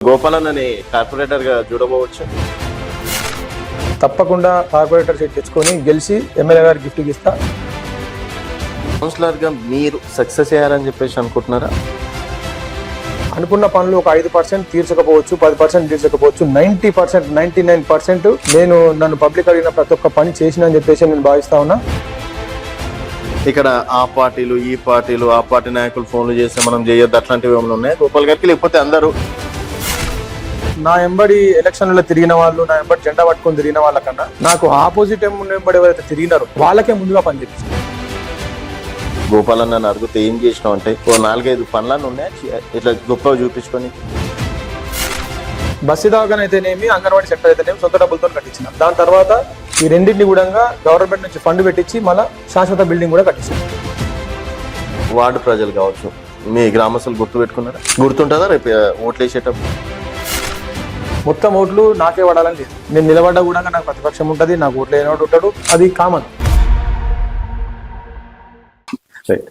గోపాలన్నని corporator గా చూడబోవచ్చు. తప్పకుండా corporator seat తెచ్చుకొని గెలిచి ఎమ్మెల్యే గారికి గిఫ్ట్ ఇస్తా. కౌన్సిలర్ గా మీరు సక్సెస్ అయ్యారని చెప్పేసి అనుకుంటున్నారా? అనుకున్న పనులు ఒక 5% తీర్చకపోవచ్చు, 10% తీర్చకపోవచ్చు, 90%, 99% నేను నన్ను పబ్లిక్ అడిగిన ప్రతి ఒక్క పని చేసిన అని చెప్పేసి నేను భావిస్తా ఉన్నా. ఇక్కడ ఆ పార్టీలు ఈ పార్టీలు ఆ పార్టీ నాయకులు ఫోన్లు చేస్తే మనం చేయొద్దు అట్లాంటివి ఏమైనా ఉన్నాయి గోపాల్ గారికి? లేకపోతే అందరూ నా ఎంబడి ఎలక్షన్లలో తిరిగిన వాళ్ళు, నా ఎంబడి జెండా పట్టుకొని తిరిగిన వాళ్ళకన్నా నాకు ఆపోజిట్ ఎంబడి ఎవరైతే తిరిగినారో వాళ్ళకే ముందుగా పనిచేస్తారు. గోపాలన్న అడిగితే ఏం చేసినావు అంటే ఓ 4-5 పనులను ఉన్నాయి ఇట్లా గొప్పగా చూపించుకొని. బస్సు దవాఖాన అయితేనేమి, అంగన్వాడీ సెంటర్ అయితేనేమి సొంత డబ్బులతో కట్టించిన. దాని తర్వాత ఈ రెండింటిని కూడా గవర్నమెంట్ నుంచి ఫండ్ పెట్టించి మళ్ళీ శాశ్వత బిల్డింగ్ కూడా కట్టించారు. వార్డు ప్రజలు కావచ్చు, మీ గ్రామస్తులు గుర్తు పెట్టుకున్నారా? గుర్తుంటుందా రేపు ఓట్లు వేసేటప్పుడు? మొత్తం ఓట్లు నాకే పడాలని లేదు. నేను నిలబడ్డా కూడా నాకు ప్రతిపక్షం ఉంటుంది, నాకు ఓట్లు లేనివాడు ఉంటాడు, అది common. Right.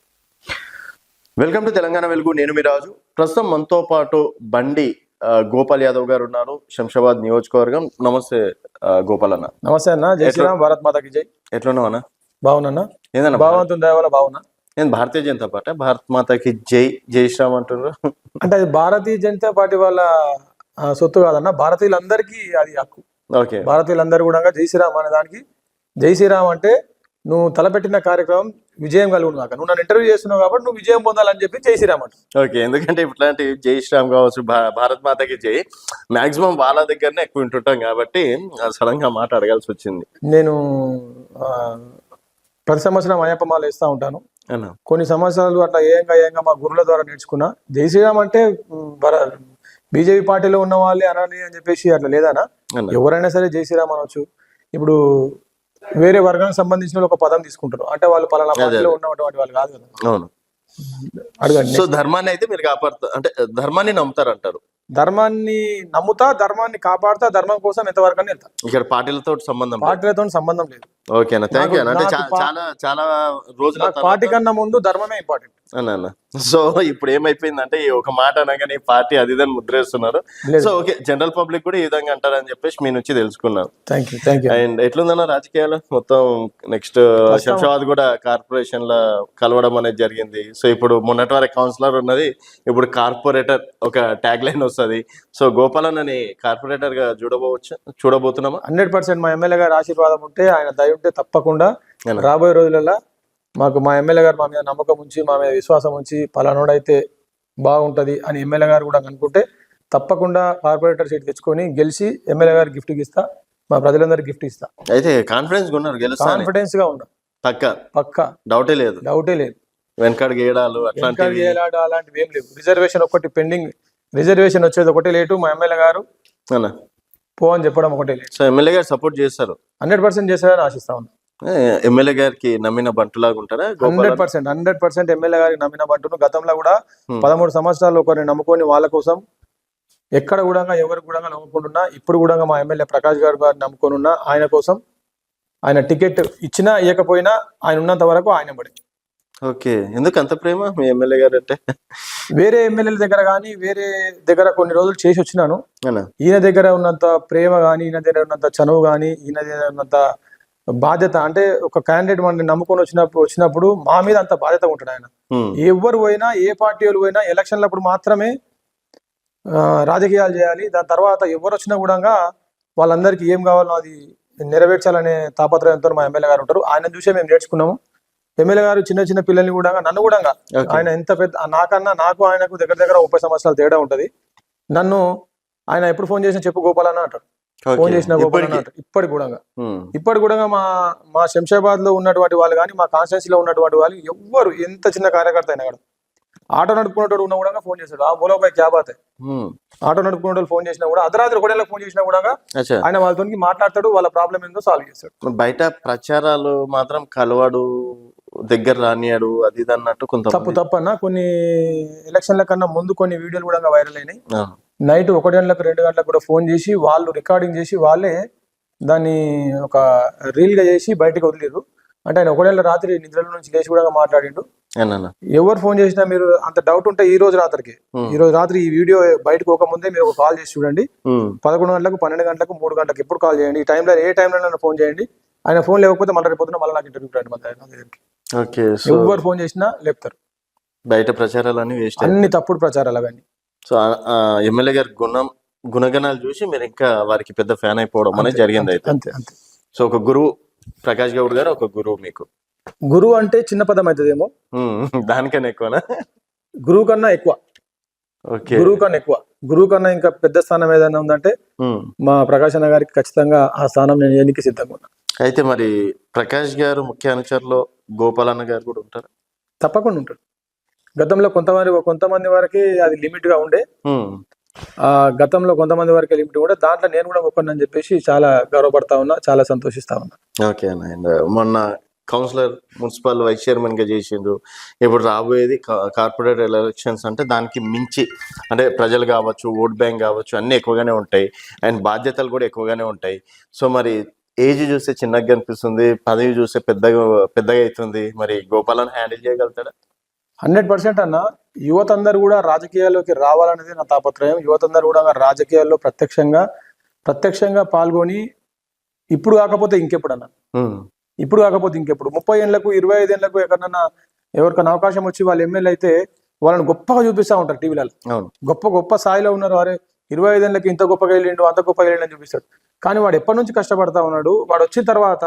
Welcome to Telangana వెలుగు. నేను మీ రాజు. ప్రస్తుతం మనతో పాటు బండి గోపాల్ యాదవ్ గారు ఉన్నారు, శంషాబాద్ నియోజకవర్గం. నమస్తే గోపాల్ అన్న. నమస్తే అన్న. జై శ్రీరామ్, భారత్ మాతాకి జై. ఎట్లున్నావు అన్న? బాగున్నా. ఏందన్నా భగవంతుని దయ వల్ల బాగున్నా. నేను భారతీయ జనతా పార్టీ భారత్ మాతాకి జై జై శ్రీరామ్ అంటున్నారు అంటే అది భారతీయ జనతా పార్టీ వాళ్ళ సొత్తు కాదన్న, భారతీయులందరికీ అది హక్కు. ఓకే. భారతీయులందరూ కూడా జై శ్రీరామ్ అనే దానికి, జై శ్రీరామ్ అంటే నువ్వు తలపెట్టిన కార్యక్రమం విజయం కలుగును కాక, నువ్వు నన్ను ఇంటర్వ్యూ చేస్తున్నావు కాబట్టి నువ్వు విజయం పొందాలని చెప్పి జై శ్రీరామ్ అంట. ఓకే. ఎందుకంటే ఇట్లాంటి జై శ్రీరామ్ కావచ్చు, భారత్ మాతకి జై మాక్సిమం వాళ్ళ దగ్గరనే ఎక్కువ వింటుంటాం కాబట్టి సడన్ గా మాట అడగాల్సి వచ్చింది. నేను ప్రతి సంవత్సరం అయ్యప్ప మాల వేస్తూ ఉంటాను. కొన్ని సంవత్సరాలు అట్లా ఏంగా మా గురువుల ద్వారా నేర్చుకున్నా. జై శ్రీరామ్ అంటే బీజేపీ పార్టీలో ఉన్న వాళ్ళే అనాలి అని చెప్పేసి అట్లా లేదనా, ఎవరైనా సరే జై శ్రీరామ్ అనొచ్చు. ఇప్పుడు వేరే వర్గానికి సంబంధించిన ఒక పదం తీసుకుంటారు అంటే వాళ్ళు పలానా పార్టీలో ఉన్నటువంటి వాళ్ళు కాదు కదా. అవును, అడగండి. సో ధర్మాన్ని అయితే మీరు కాపాడుతారు అంటే ధర్మాన్ని నమ్ముతారు అంటారు? ధర్మాన్ని నమ్ముతా, ధర్మాన్ని కాపాడుతా, ధర్మం కోసం ఎంతవరకు వెళ్తా. ఇక్కడ పార్టీలతో సంబంధం లేదు. ఓకేనా, థ్యాంక్ యూ. అంటే చాలా రోజుల పార్టీ కన్నా ముందు ధర్మమే ఇంపార్టెంట్ అన్న. సో ఇప్పుడు ఏమైపోయిందంటే ఒక మాట అనగానే పార్టీ అది ఇదని ముద్రేస్తున్నారు. సో ఓకే, జనరల్ పబ్లిక్ కూడా ఈ విధంగా అంటారని చెప్పేసి మీ నుంచి తెలుసుకున్నాను. అండ్ ఎట్లుందన్న రాజకీయాలు మొత్తం? నెక్స్ట్ శంషాబాద్ కూడా కార్పొరేషన్ లో కలవడం అనేది జరిగింది. సో ఇప్పుడు మొన్నటి వరకు కౌన్సిలర్ ఉన్నది, ఇప్పుడు కార్పొరేటర్ ఒక ట్యాగ్ లైన్ వస్తుంది. సో గోపాలన్నని కార్పొరేటర్ గా చూడబోతున్నామా? 100% మా ఎమ్మెల్యే గారు ఆశీర్వాదం ఉంటే, ఆయన దయ ఉంటే తప్పకుండా రాబోయే రోజులలో మాకు మా ఎమ్మెల్యే గారు మా మీద నమ్మకం ఉంచి, మా మీద విశ్వాసం ఉంచి, పలానోడైతే బాగుంటది అని ఎమ్మెల్యే గారు కూడా అనుకుంటే తప్పకుండా కార్పొరేటర్ సీట్ తెచ్చుకొని గెలిచి ఎమ్మెల్యే గారికి గిఫ్ట్ ఇస్తా, మా ప్రజలందరికీ గిఫ్ట్ ఇస్తా. అయితే కాన్ఫిడెన్స్ గా ఉన్నా, పక్కా డౌటే లేదు. వెనకాడికి ఏడాలు అలాంటివి ఏం లేవు. రిజర్వేషన్ ఒకటి పెండింగ్, రిజర్వేషన్ వచ్చేది ఒకటి లేటు. మా ఎమ్మెల్యే గారు పో అని చెప్పడం ఒకటే లేటు. సో ఎమ్మెల్యే గారు సపోర్ట్ చేస్తారు, 100% చేస్తారని ఆశిస్తా ఉన్నా. ఎమ్మెల్యే గారికి నమ్మిన బంటులాగా ఉంటారా? 100% ఎమ్మెల్యే గారికి నమ్మిన బంటును. గతంలో కూడా 13 సంవత్సరాలు ఒకరిని నమ్ముకొని వాళ్ళ కోసం ఎక్కడ కూడా ఎవరికి కూడా నమ్ముకుంటున్నా, ఇప్పుడు కూడా మా ఎమ్మెల్యే ప్రకాష్ గారు నమ్ముకొని ఉన్నా. ఆయన కోసం ఆయన టికెట్ ఇచ్చినా ఇవ్వకపోయినా ఆయన ఉన్నంత వరకు ఆయన పడి. ఓకే. ఎందుకు అంత ప్రేమ మీ ఎమ్మెల్యే గారు అంటే? వేరే ఎమ్మెల్యేల దగ్గర కానీ వేరే దగ్గర కొన్ని రోజులు చేసి వచ్చినాను. ఈయన దగ్గర ఉన్నంత ప్రేమ కానీ, ఈయన దగ్గర ఉన్నంత చనువు కానీ, ఈయన దగ్గర ఉన్నంత బాధ్యత, అంటే ఒక క్యాండిడేట్ మనల్ని నమ్ముకొని వచ్చినప్పుడు మా మీద అంత బాధ్యత ఉంటుంది ఆయన. ఎవరు పోయినా, ఏ పార్టీ వాళ్ళు పోయినా ఎలక్షన్లప్పుడు మాత్రమే రాజకీయాలు చేయాలి. దాని తర్వాత ఎవరు వచ్చినా కూడా వాళ్ళందరికీ ఏం కావాలో అది నెరవేర్చాలనే తాపత్రయంతో మా ఎమ్మెల్యే గారు ఉంటారు. ఆయన చూసే మేము నేర్చుకున్నాము. ఎమ్మెల్యే గారు చిన్న పిల్లల్ని కూడా, నన్ను కూడా ఆయన ఎంత పెద్ద, నాకు ఆయనకు దగ్గర 30 సంవత్సరాలు తేడా ఉంటది. నన్ను ఆయన ఎప్పుడు ఫోన్ చేసినా చెప్పు గోపాల్ అన్న అంటారు, ఫోన్ చేసిన గోపాల్ అన్న అంటారు. ఇప్పటి కూడా మా శంషాబాద్ లో ఉన్నటువంటి వాళ్ళు కానీ, మా కాన్స్టిట్యూన్సీ లో ఉన్నటువంటి వాళ్ళు ఎవ్వరు, ఎంత చిన్న కార్యకర్త అయినా కూడా, ఆటో నడుపుకునేటోడు ఉన్నా కూడా ఫోన్ చేస్తాడు, ఆ బోలో పై క్యాబ్ అయితే ఆటో నడుపుకునే ఫోన్ చేసినా కూడా, అర్ధరాత్రి ఒకటేళ్ళకి ఫోన్ చేసినా కూడా ఆయన వాళ్ళతో మాట్లాడతాడు, వాళ్ళ ప్రాబ్లం ఏందో సాల్వ్ చేస్తాడు. బయట ప్రచారాలు మాత్రం కలవాడు, దగ్గర రానియాడు, అది ఇది అన్నట్టు కొంత తప్పన్న. కొన్ని ఎలక్షన్ల కన్నా ముందు కొన్ని వీడియోలు కూడా వైరల్ అయినాయి. నైట్ 1 గంటలకు 2 గంటలకు కూడా ఫోన్ చేసి వాళ్ళు రికార్డింగ్ చేసి వాళ్ళే దాన్ని ఒక రీల్ గా చేసి బయటకు వదిలేరు. అంటే ఆయన 1 గంటల రాత్రి నిద్రల నుంచి లేచి కూడా మాట్లాడిండు. ఏనన్నా ఎవరు ఫోన్ చేసినా మీరు అంత డౌట్ ఉంటే ఈ రోజు రాత్రికి, ఈ రోజు రాత్రి ఈ వీడియో బయటకు పోకముందే మీరు ఒక కాల్ చేసి చూడండి. 11 గంటలకు, 12 గంటలకు, 3 గంటలకు ఎప్పుడు కాల్ చేయండి. ఈ టైంలో ఏ టైంలో ఫోన్ చేయండి. ఆయన ఫోన్ లేకపోతే మళ్ళీ రేపు పొద్దున మళ్ళీ నాకు ఇంటర్వ్యూ రండి మన దగ్గరికి. ఓకే. ఎవరు ఫోన్ చేసినా లేపుతారు. బయట ప్రచారాలన్నీ వేస్ట్, అన్ని తప్పుడు ప్రచారాలు అవన్నీ. సో ఎమ్మెల్యే గారి గుణగణాలు చూసి మీరు ఇంకా వారికి పెద్ద ఫ్యాన్ అయిపోవడం అనేది జరిగింది అయితే. అంతే అంతే. సో ఒక గురువు ప్రకాష్ గౌడ్ గారు ఒక గురువు మీకు. గురువు అంటే చిన్న పదం అవుతుందేమో, దానికన్నా ఎక్కువనా? గురువు కన్నా ఎక్కువ. ఓకే. గురువు కన్నా ఎక్కువ. గురువు కన్నా ఇంకా పెద్ద స్థానం ఏదైనా ఉందంటే మా ప్రకాష్ అన్న గారికి ఖచ్చితంగా ఆ స్థానం నేను ఎన్నిక సిద్ధంగా ఉన్నా. అయితే మరి ప్రకాష్ గారు ముఖ్య అనుచరులో గోపాలన్న గారు కూడా ఉంటారు? తప్పకుండా ఉంటారు. గతంలో కొంతమంది వరకే అది లిమిట్ గా ఉండే, గతంలో కొంతమంది వరకే లిమిట్ కూడా, దాంట్లో నేను కూడా ఒక్కనని చెప్పేసి చాలా గర్వపడతా ఉన్నా, చాలా సంతోషిస్తా ఉన్నా. ఓకే అన్న. మొన్న కౌన్సిలర్, మున్సిపల్ వైస్ చైర్మన్ గా చేసిండ్రు. ఇప్పుడు రాబోయేది కార్పొరేట్ ఎలక్షన్స్ అంటే దానికి మించి అంటే ప్రజలు కావచ్చు, ఓట్ బ్యాంక్ కావచ్చు, అన్ని ఎక్కువగానే ఉంటాయి అండ్ బాధ్యతలు కూడా ఎక్కువగానే ఉంటాయి. సో మరి ఏజ్ చూస్తే చిన్నగా అనిపిస్తుంది, పదవి చూస్తే పెద్దగా అవుతుంది. మరి గోపాలను హ్యాండిల్ చేయగలుగుతాడా? 100% అన్న. యువత అందరూ కూడా రాజకీయాల్లోకి రావాలనేది నా తాపత్రయం. యువత అందరూ కూడా రాజకీయాల్లో ప్రత్యక్షంగా పాల్గొని, ఇప్పుడు కాకపోతే ఇంకెప్పుడు అన్న, ఇప్పుడు కాకపోతే ఇంకెప్పుడు 30 ఏళ్లకు 25 ఏళ్లకు ఎవరికైనా అవకాశం వచ్చి వాళ్ళు ఎమ్మెల్యే అయితే వాళ్ళని గొప్పగా చూపిస్తూ ఉంటారు టీవీలలో. గొప్ప స్థాయిలో ఉన్నారు, అరే 25 ఏళ్ళకి ఇంత గొప్పగా వెళ్ళిండు, అంత గొప్పగా వెళ్ళిండు అని చూపిస్తాడు. కానీ వాడు ఎప్పటి నుంచి కష్టపడతా ఉన్నాడు, వాడు వచ్చిన తర్వాత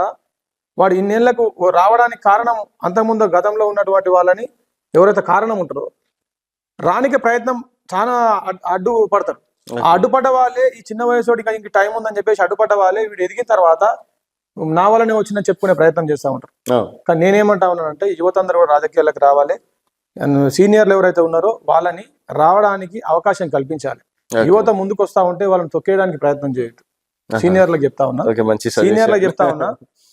వాడు ఇన్నేళ్లకు రావడానికి కారణం, అంతకుముందు గతంలో ఉన్నటువంటి వాళ్ళని ఎవరైతే కారణం ఉంటారో రానికి ప్రయత్నం చాలా అడ్డుపడతారు. ఆ అడ్డుపడ్డ వాళ్ళే ఈ చిన్న వయసుడికి ఇంక టైం ఉందని చెప్పేసి అడ్డుపడ్డ వాళ్ళే వీడు ఎదిగిన తర్వాత నా వల్లనే వచ్చిందని చెప్పుకునే ప్రయత్నం చేస్తూ ఉంటారు. కానీ నేనేమంటా ఉన్నానంటే యువత అందరూ కూడా రాజకీయాలకు రావాలి. సీనియర్లు ఎవరైతే ఉన్నారో వాళ్ళని రావడానికి అవకాశం కల్పించాలి. యువత ముందుకు వస్తా ఉంటే వాళ్ళని తొక్కేయడానికి ప్రయత్నం చేయొద్దు. సీనియర్లకు చెప్తా ఉన్నా,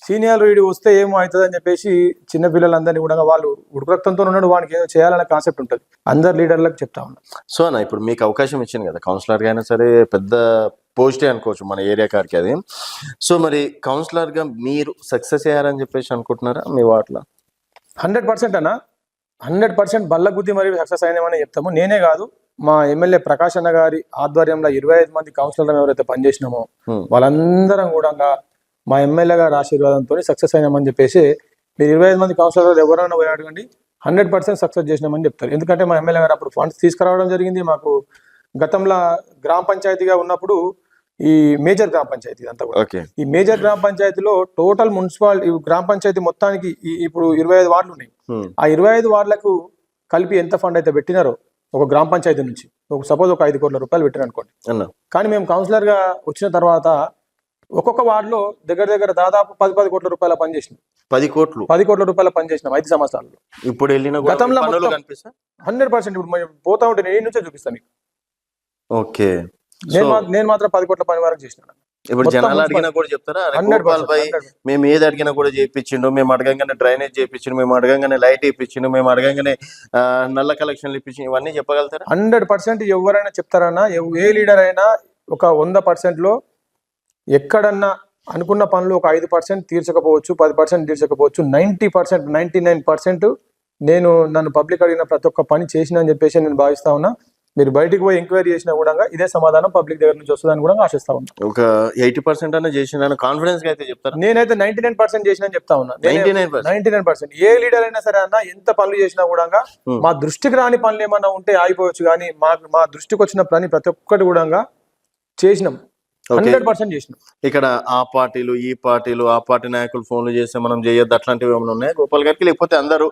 సీనియర్లు వీడు వస్తే ఏమో అవుతుంది అని చెప్పేసి చిన్న పిల్లలందరినీ కూడా వాళ్ళు ఉడుకురక్తంతో ఉన్నాడు, వానికి ఏదో చేయాలనే కాన్సెప్ట్ ఉంటుంది. అందరు లీడర్లకు చెప్తా ఉన్నా. సో అన్న, ఇప్పుడు మీకు అవకాశం ఇచ్చింది కదా, కౌన్సిలర్ గా అయినా సరే పెద్ద పోస్టే అనుకోవచ్చు మన ఏరియా కారికి అది. సో మరి కౌన్సిలర్ గా మీరు సక్సెస్ అయ్యారని చెప్పేసి అనుకుంటున్నారా మీ వార్డులో? 100% అన్న, 100% బల్లగుద్ది మరియు సక్సెస్ అయినామని చెప్తాము. నేనే కాదు, మా ఎమ్మెల్యే ప్రకాష్ అన్న గారి ఆధ్వర్యంలో 25 మంది కౌన్సిలర్లు ఎవరైతే పనిచేసినామో వాళ్ళందరం కూడా మా ఎమ్మెల్యే గారి ఆశీర్వాదంతో సక్సెస్ అయినామని చెప్పేసి, మీరు 25 మంది కౌన్సిలర్లు ఎవరైనా పోయి అడగండి, 100% సక్సెస్ చేసినామని చెప్తారు. ఎందుకంటే మా ఎమ్మెల్యే గారు అప్పుడు ఫండ్స్ తీసుకురావడం జరిగింది. మాకు గతంలో గ్రామ పంచాయతీగా ఉన్నప్పుడు ఈ మేజర్ గ్రామ పంచాయతీ అంతా కూడా, ఈ మేజర్ గ్రామ పంచాయతీలో టోటల్ మున్సిపాలిటీ గ్రామ పంచాయతీ మొత్తానికి ఇప్పుడు 25 వార్డులు ఉన్నాయి. ఆ 25 వార్డులకు కలిపి ఎంత ఫండ్ అయితే పెట్టినారో ఒక గ్రామ పంచాయతీ నుంచి, సపోజ్ ఒక 5 కోట్ల రూపాయలు పెట్టిన అనుకోండి. కానీ మేము కౌన్సిలర్ గా వచ్చిన తర్వాత ఒక్కొక్క వార్డులో దగ్గర దాదాపు 10 కోట్ల రూపాయల పని చేసినాం. 10 కోట్ల రూపాయల పని చేసినాం 5 సంవత్సరాల్లో. ఇప్పుడు గతంలో 100% ఇప్పుడు పోతా ఉంటే నేను నుంచే చూపిస్తాను మీకు. ఓకే. నేను మాత్రం 10 కోట్ల పని వరకు చేసినాను. ఇప్పుడు జనాలు అడిగినా కూడా చెప్తారా, మేము ఏది అడిగినా కూడా చేయించిండు, మేము అడగంగానే డ్రైనేజ్ చేయించిండు, మేము అడగంగానే లైట్ ఇప్పించిండు, మేము అడగంగానే నల్ల కలెక్షన్లు ఇప్పించిండు, ఇవన్నీ చెప్పగలుగుతారా? 100% ఎవరైనా చెప్తారన్నా. ఏ లీడర్ అయినా ఒక 100%లో ఎక్కడన్నా అనుకున్న పనులు ఒక 5% తీర్చకపోవచ్చు, 10% తీర్చకపోవచ్చు, 90%, 99% నేను నన్ను పబ్లిక్ అడిగిన ప్రతి ఒక్క పని చేసిన అని చెప్పేసి నేను భావిస్తా ఉన్నా. మీరు బయటికి పోయి ఎంక్వైరీ చేసినా కూడా ఇదే సమాధానం పబ్లిక్ దగ్గర నుంచి వస్తుందని కూడా ఆశిస్తా ఉన్నా. ఒక 80% అన్న చేసిన కాన్ఫిడెన్స్ గా అయితే చెప్తారు. నేనైతే 99% చేసిన చెప్తా ఉన్నా. 99% ఏ లీడర్ అయినా సరే అన్న, ఎంత పనులు చేసినా కూడా మా దృష్టికి రాని పనులు ఏమన్నా ఉంటే ఆగిపోవచ్చు, కానీ మా దృష్టికి వచ్చిన పని ప్రతి ఒక్కటి కూడా చేసినాం. 100% చేసినాం. ఇక్కడ ఆ పార్టీలు, ఈ పార్టీలు, ఆ పార్టీ నాయకులు ఫోన్లు చేస్తే మనం చేయొద్దు అట్లాంటివి ఏమైనా ఉన్నాయి గోపాల్ గారికి? లేకపోతే అందరూ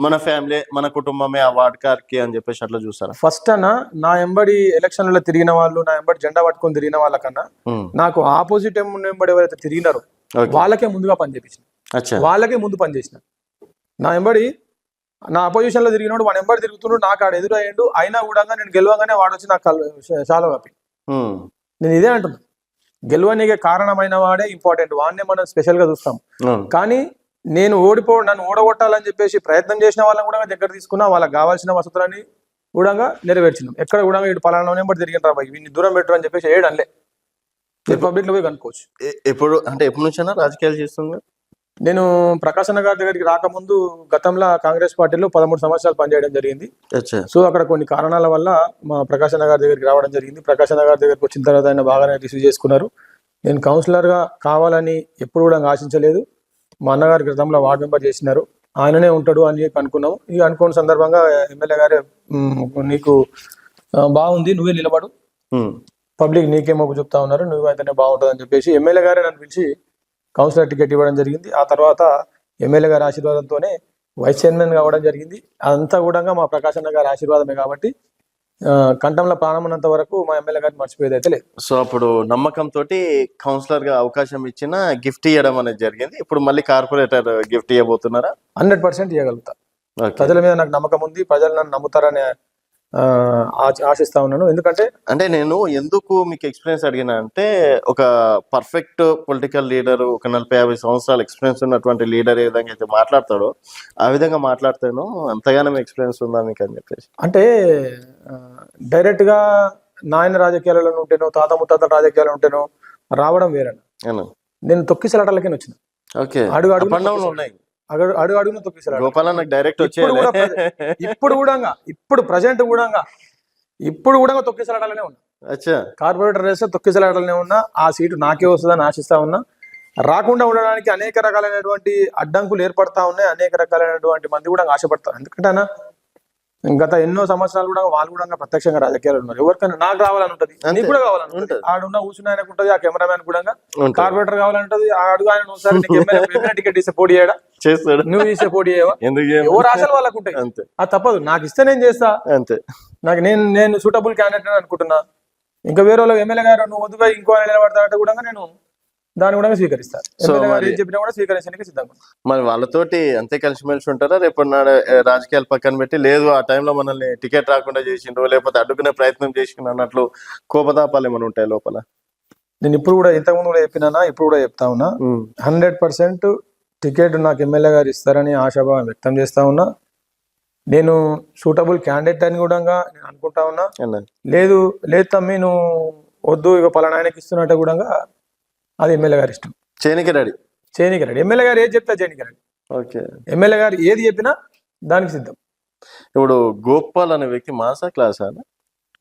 మన ఫ్యామిలీ, మన కుటుంబమే ఆ వార్డ్ గారికి అని చెప్పేసి అట్లా చూస్తారా? ఫస్ట్ అన్న, నా ఎంబడి ఎలక్షన్లలో తిరిగిన వాళ్ళు, నా ఎంబడి జెండా పట్టుకొని తిరిగిన వాళ్ళకన్నా నాకు ఆపోజిట్ ఎంబడి ఎవరైతే తిరిగినారో వాళ్ళకే ముందుగా పని చేపించిన, వాళ్ళకే ముందు పని చేసిన. నా ఎంబడి నా అపోజిషన్ లో తిరిగినాడు, వాడు ఎంబడి తిరుగుతున్నాడు, నాకు ఆడ ఎదురు అయ్యిండు, అయినా కూడా నేను గెలవగానే వాడు వచ్చి నాకు చాలా కప్పి. నేను ఇదే అంటున్నా, గెలవనికే కారణమైన వాడే ఇంపార్టెంట్, వాడినే మనం స్పెషల్ గా చూస్తాం. కానీ నన్ను ఓడగొట్టాలని చెప్పేసి ప్రయత్నం చేసిన వాళ్ళని కూడా దగ్గర తీసుకున్నా, వాళ్ళకి కావాల్సిన వసతులని కూడా నెరవేర్చినాం. ఎక్కడ కూడా ఇటు పలానా నెంబర్ తిరిగిన రాబాయి వీడిని దూరం పెట్టరు అని చెప్పేసి ఏడనలే. పబ్లిక్ లో పోయి కనుక్కోవచ్చు. ఎప్పుడు అంటే ఎప్పటి నుంచైనా రాజకీయాలు చేస్తుంది? నేను ప్రకాశ్ అన్న గారి దగ్గరికి రాకముందు గతంలో కాంగ్రెస్ పార్టీలో 13 సంవత్సరాలు పనిచేయడం జరిగింది. అచ్చా. సో అక్కడ కొన్ని కారణాల వల్ల మా ప్రకాశ్ అన్న గారి దగ్గరికి రావడం జరిగింది. ప్రకాశ్ అన్న గారి దగ్గరికి వచ్చిన తర్వాత ఆయన బాగానే రిసీవ్ చేసుకున్నారు. నేను కౌన్సిలర్గా కావాలని ఎప్పుడు కూడా ఆశించలేదు. మా అన్నగారి గతంలో వార్డు మెంబర్ చేసినారు, ఆయననే ఉంటాడు అని అనుకున్నాము. ఈ అనుకోని సందర్భంగా ఎమ్మెల్యే గారే నీకు బాగుంది, నువ్వే నిలబడు, పబ్లిక్ నీకే మొగ్గు చెప్తా ఉన్నారు, నువ్వు అయితేనే బాగుంటుంది అని చెప్పేసి ఎమ్మెల్యే గారే నన్ను పిలిచి కౌన్సిలర్ టికెట్ ఇవ్వడం జరిగింది. ఆ తర్వాత ఎమ్మెల్యే గారి ఆశీర్వాదంతోనే వైస్ చైర్మన్ కావడం జరిగింది. అదంతా కూడా మా ప్రకాశ్ అన్న గారి ఆశీర్వాదమే కాబట్టి కంఠంలో ప్రాణం ఉన్నంత వరకు మా ఎమ్మెల్యే గారిని మర్చిపోయేది అయితే లేదు. సో అప్పుడు నమ్మకంతో కౌన్సిలర్ గా అవకాశం ఇచ్చిన గిఫ్ట్ ఇవ్వడం అనేది జరిగింది. ఇప్పుడు మళ్ళీ కార్పొరేటర్ గిఫ్ట్ ఇవ్వబోతున్నారా? 100% ఇవ్వగలుగుతా. ప్రజల మీద నాకు నమ్మకం ఉంది, ప్రజలు నన్ను నమ్ముతారని ఆశిస్తా ఉన్నాను. ఎందుకంటే అంటే నేను ఎందుకు మీకు ఎక్స్పీరియన్స్ అడిగినా అంటే, ఒక పర్ఫెక్ట్ పొలిటికల్ లీడర్, ఒక 40-50 సంవత్సరాల ఎక్స్పీరియన్స్ ఉన్నటువంటి లీడర్ ఏ విధంగా అయితే మాట్లాడతాడో ఆ విధంగా మాట్లాడతాను. అంతగానో ఎక్స్పీరియన్స్ ఉందా మీకు అని చెప్పేసి. అంటే డైరెక్ట్ గా నాయన రాజకీయాలలో ఉంటేనో, తాత ముత్తాతల రాజకీయాలు ఉంటేనో రావడం వేరన్నా. నేను తొక్కిసలాటలకే వచ్చిన. ఓకే, అడుగు అడుగు ఉన్నాయి, అడుగు అడుగున తొక్కిసలాట. గోపాల నాకు డైరెక్ట్ ఇప్పుడు ప్రజెంట్ కూడా తొక్కిసలాటలనే ఉన్నా. కార్పొరేటర్ రేస్ తొక్కిసలాటలనే ఉన్నా. ఆ సీటు నాకే వస్తుందని ఆశిస్తా ఉన్నా. రాకుండా ఉండడానికి అనేక రకాలైనటువంటి అడ్డంకులు ఏర్పడతా ఉన్నాయి. అనేక రకాలైనటువంటి మంది కూడా ఆశపడతారు. ఎందుకంటే అన్న గత ఎన్నో సంవత్సరాలు కూడా వాళ్ళు కూడా ప్రత్యక్షంగా రాజకీయాలు ఉన్నారు. ఎవరికైనా నాకు రావాలని ఉంటది, నీకు కూడా కావాలని ఉంటుంది. ఆడున్న కూర్చుని ఆయనకు ఉంటుంది, ఆ కెమెరామ్యాన్ కూడా కార్పొరేటర్ కావాలంటది. ఆడు ఆయన ఒకసారి టికెట్ ఇస్తే పోటీ చేయడా, నువ్వు ఇస్తే పోటీ చేయవా? ఎవరు ఆశలు వాళ్ళకు ఉంటాయి, అది తప్పదు. నాకు ఇస్తే నేను చేస్తా, అంతే. నేను సూటబుల్ క్యాండిడేట్ అని అనుకుంటున్నా. ఇంకా వేరే వాళ్ళు ఎమ్మెల్యే గారు నువ్వు వద్దుగా ఇంకో నిలబడతాడంటే కూడా నేను దాన్ని కూడా స్వీకరిస్తారు. చెప్పినా కూడా స్వీకరించడానికి సిద్ధంగా. మరి వాళ్ళతోటి అంతే కలిసిమెలిసి ఉంటారా? రేపు రాజకీయాలు పక్కన పెట్టి, లేదు ఆ టైంలో మనల్ని టికెట్ రాకుండా చేసిండ్రు, లేకపోతే అడ్డుకునే ప్రయత్నం చేసిండ్రు అన్నట్లు కోపతాపాలు ఏమైనా ఉంటాయి లోపల? నేను ఇప్పుడు కూడా ఇంతకుముందు కూడా చెప్పినా, ఇప్పుడు కూడా చెప్తా ఉన్నా, 100% టికెట్ నాకు ఎమ్మెల్యే గారు ఇస్తారని ఆశాభావం వ్యక్తం చేస్తా ఉన్నా. నేను సూటబుల్ క్యాండిడేట్ అని కూడా నేను అనుకుంటా ఉన్నా. లేదు తమ్మి నువ్వు వద్దు, ఇక పలానా ఆయనకి ఇస్తున్నట్టు కూడా అది ఎమ్మెల్యే గారి ఇష్టం. చేయనికి రెడీ. ఎమ్మెల్యే గారు ఏది చెప్తా చేయనికి రెడీ. ఓకే, ఎమ్మెల్యే గారు ఏది చెప్పినా దానికి సిద్ధం. ఇప్పుడు గోపాల్ అనే వ్యక్తి మాసా క్లాసా?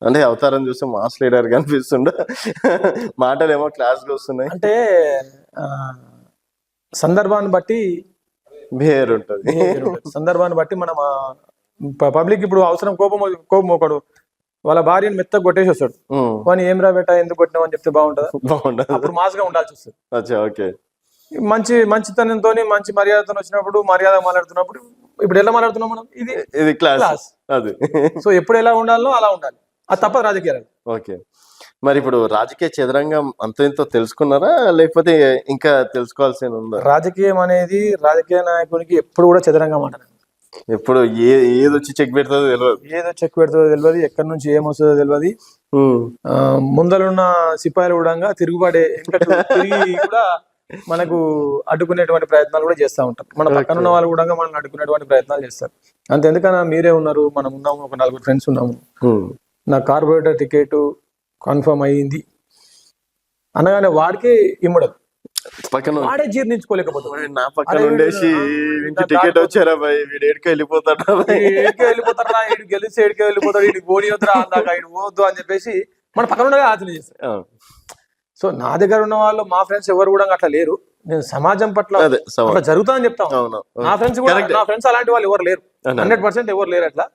అంటే అవతారం చూస్తే మాస్ లీడర్ కనిపిస్తుండ, మాటలు ఏమో క్లాస్ గా వస్తున్నాయి. అంటే సందర్భాన్ని బట్టి బిహేవియర్ ఉంటుంది. సందర్భాన్ని బట్టి మనం పబ్లిక్ ఇప్పుడు అవసరం కోపం ఒకడు వాళ్ళ భార్యను మెత్తగా కొట్టేసి వస్తాడు. వాని ఏం రా బెట్ట ఎందుకు కొట్టినావు అని చెప్తే బాగుంటది. అప్పుడు మాస్ గా ఉండాల్సి వస్తుంది. మంచితనంతో మంచి మర్యాదతో వచ్చినప్పుడు, మర్యాద మాట్లాడుతున్నప్పుడు, ఇప్పుడు ఎలా మాట్లాడుతున్నాం మనం, ఇది క్లాస్. సో ఎప్పుడు ఎలా ఉండాలో అలా ఉండాలి, అది తప్పదు రాజకీయాలు. ఓకే, మరి ఇప్పుడు రాజకీయ చదరంగం అంత ఇంతో తెలుసుకున్నారా, లేకపోతే ఇంకా తెలుసుకోవాల్సి ఉందా? రాజకీయం అనేది రాజకీయ నాయకునికి ఎప్పుడు కూడా చదరంగం అంటారు. ఎప్పుడు ఏది వచ్చి చెక్ పెడుతుందో తెలియదు, ఎక్కడి నుంచి ఏమొస్తుందో తెలియదు. ముందలున్న సిపాయిలు కూడా తిరిగి కూడా మనకు అడ్డుకునేటువంటి ప్రయత్నాలు కూడా చేస్తూ ఉంటారు. మన పక్కన ఉన్న వాళ్ళు కూడా మనల్ని అడ్డుకునేటువంటి ప్రయత్నాలు చేస్తారు. అంత ఎందుకన్నా మీరే ఉన్నారు, మనం ఉన్నాము, ఒక 4 ఫ్రెండ్స్ ఉన్నాము. నా కార్పొరేటర్ టికెట్ కన్ఫర్మ్ అయ్యింది అనగానే వాడికి ఇమ్మడదు, వాడే జీర్ణించుకోలేకపోతాడు. నా పక్కన ఉండేసి టికెట్ వచ్చారా భయ్, వీడు ఏడికి వెళ్ళిపోతాడా, వీడు గెలిచి ఏడికి వెళ్ళిపోతాడు, వీడికి పోనీ వద్దురా అందాక వీడు పోవద్దు అని చెప్పేసి మన పక్కన ఉండగా ఆచరణ చేస్తారు. సో నా దగ్గర ఉన్న వాళ్ళు, మా ఫ్రెండ్స్ ఎవరు కూడా అట్లా లేరు. నేను సమాజం పట్ల అట్లా జరుగుతుందని చెప్తాను. నా ఫ్రెండ్స్ అలాంటి వాళ్ళు ఎవరు లేరు, 100% ఎవరు లేరు. అట్లా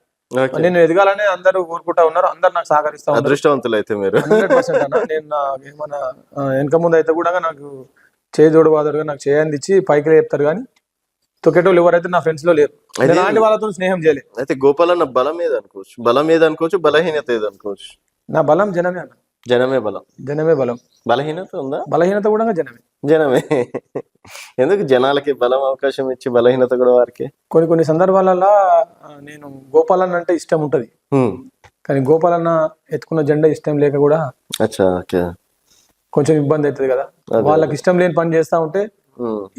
నేను ఎదగాలని అందరూ కోరుకుంటా ఉన్నారు, అందరు నాకు సహకరిస్తా ఉన్నారు. అదృష్టవంతులు అయితే మీరు. 100% అన్న. నేను ఏమన్నా వెనక ముందు అయితే కూడా నాకు చేదోడు వాదోడుగా నాకు చేయందిచ్చి పైకి చెప్తారు, కానీ తొక్కేటోళ్ళు ఎవరైతే నా ఫ్రెండ్స్ లో లేరు. అలాంటి వాళ్ళతో స్నేహం చేయలేదు. అయితే గోపాల్ అన్న బలం ఏదనుకోవచ్చు, బలహీనత ఏదనుకోవచ్చు? నా బలం జనమే అన్న. జనమే బలం. బలహీనత ఉందా? బలహీనత కూడా జనమే. ఎందుకు జనాలకి బలం అవకాశం ఇచ్చి బలహీనత కూడా వారికి? కొన్ని సందర్భాలలో నేను గోపాలన్న అంటే ఇష్టం ఉంటది, కానీ గోపాలన్న ఎత్తుకున్న జెండా ఇష్టం లేక కూడా కొంచెం ఇబ్బంది అవుతుంది కదా. వాళ్ళకి ఇష్టం లేని పని చేస్తా ఉంటే,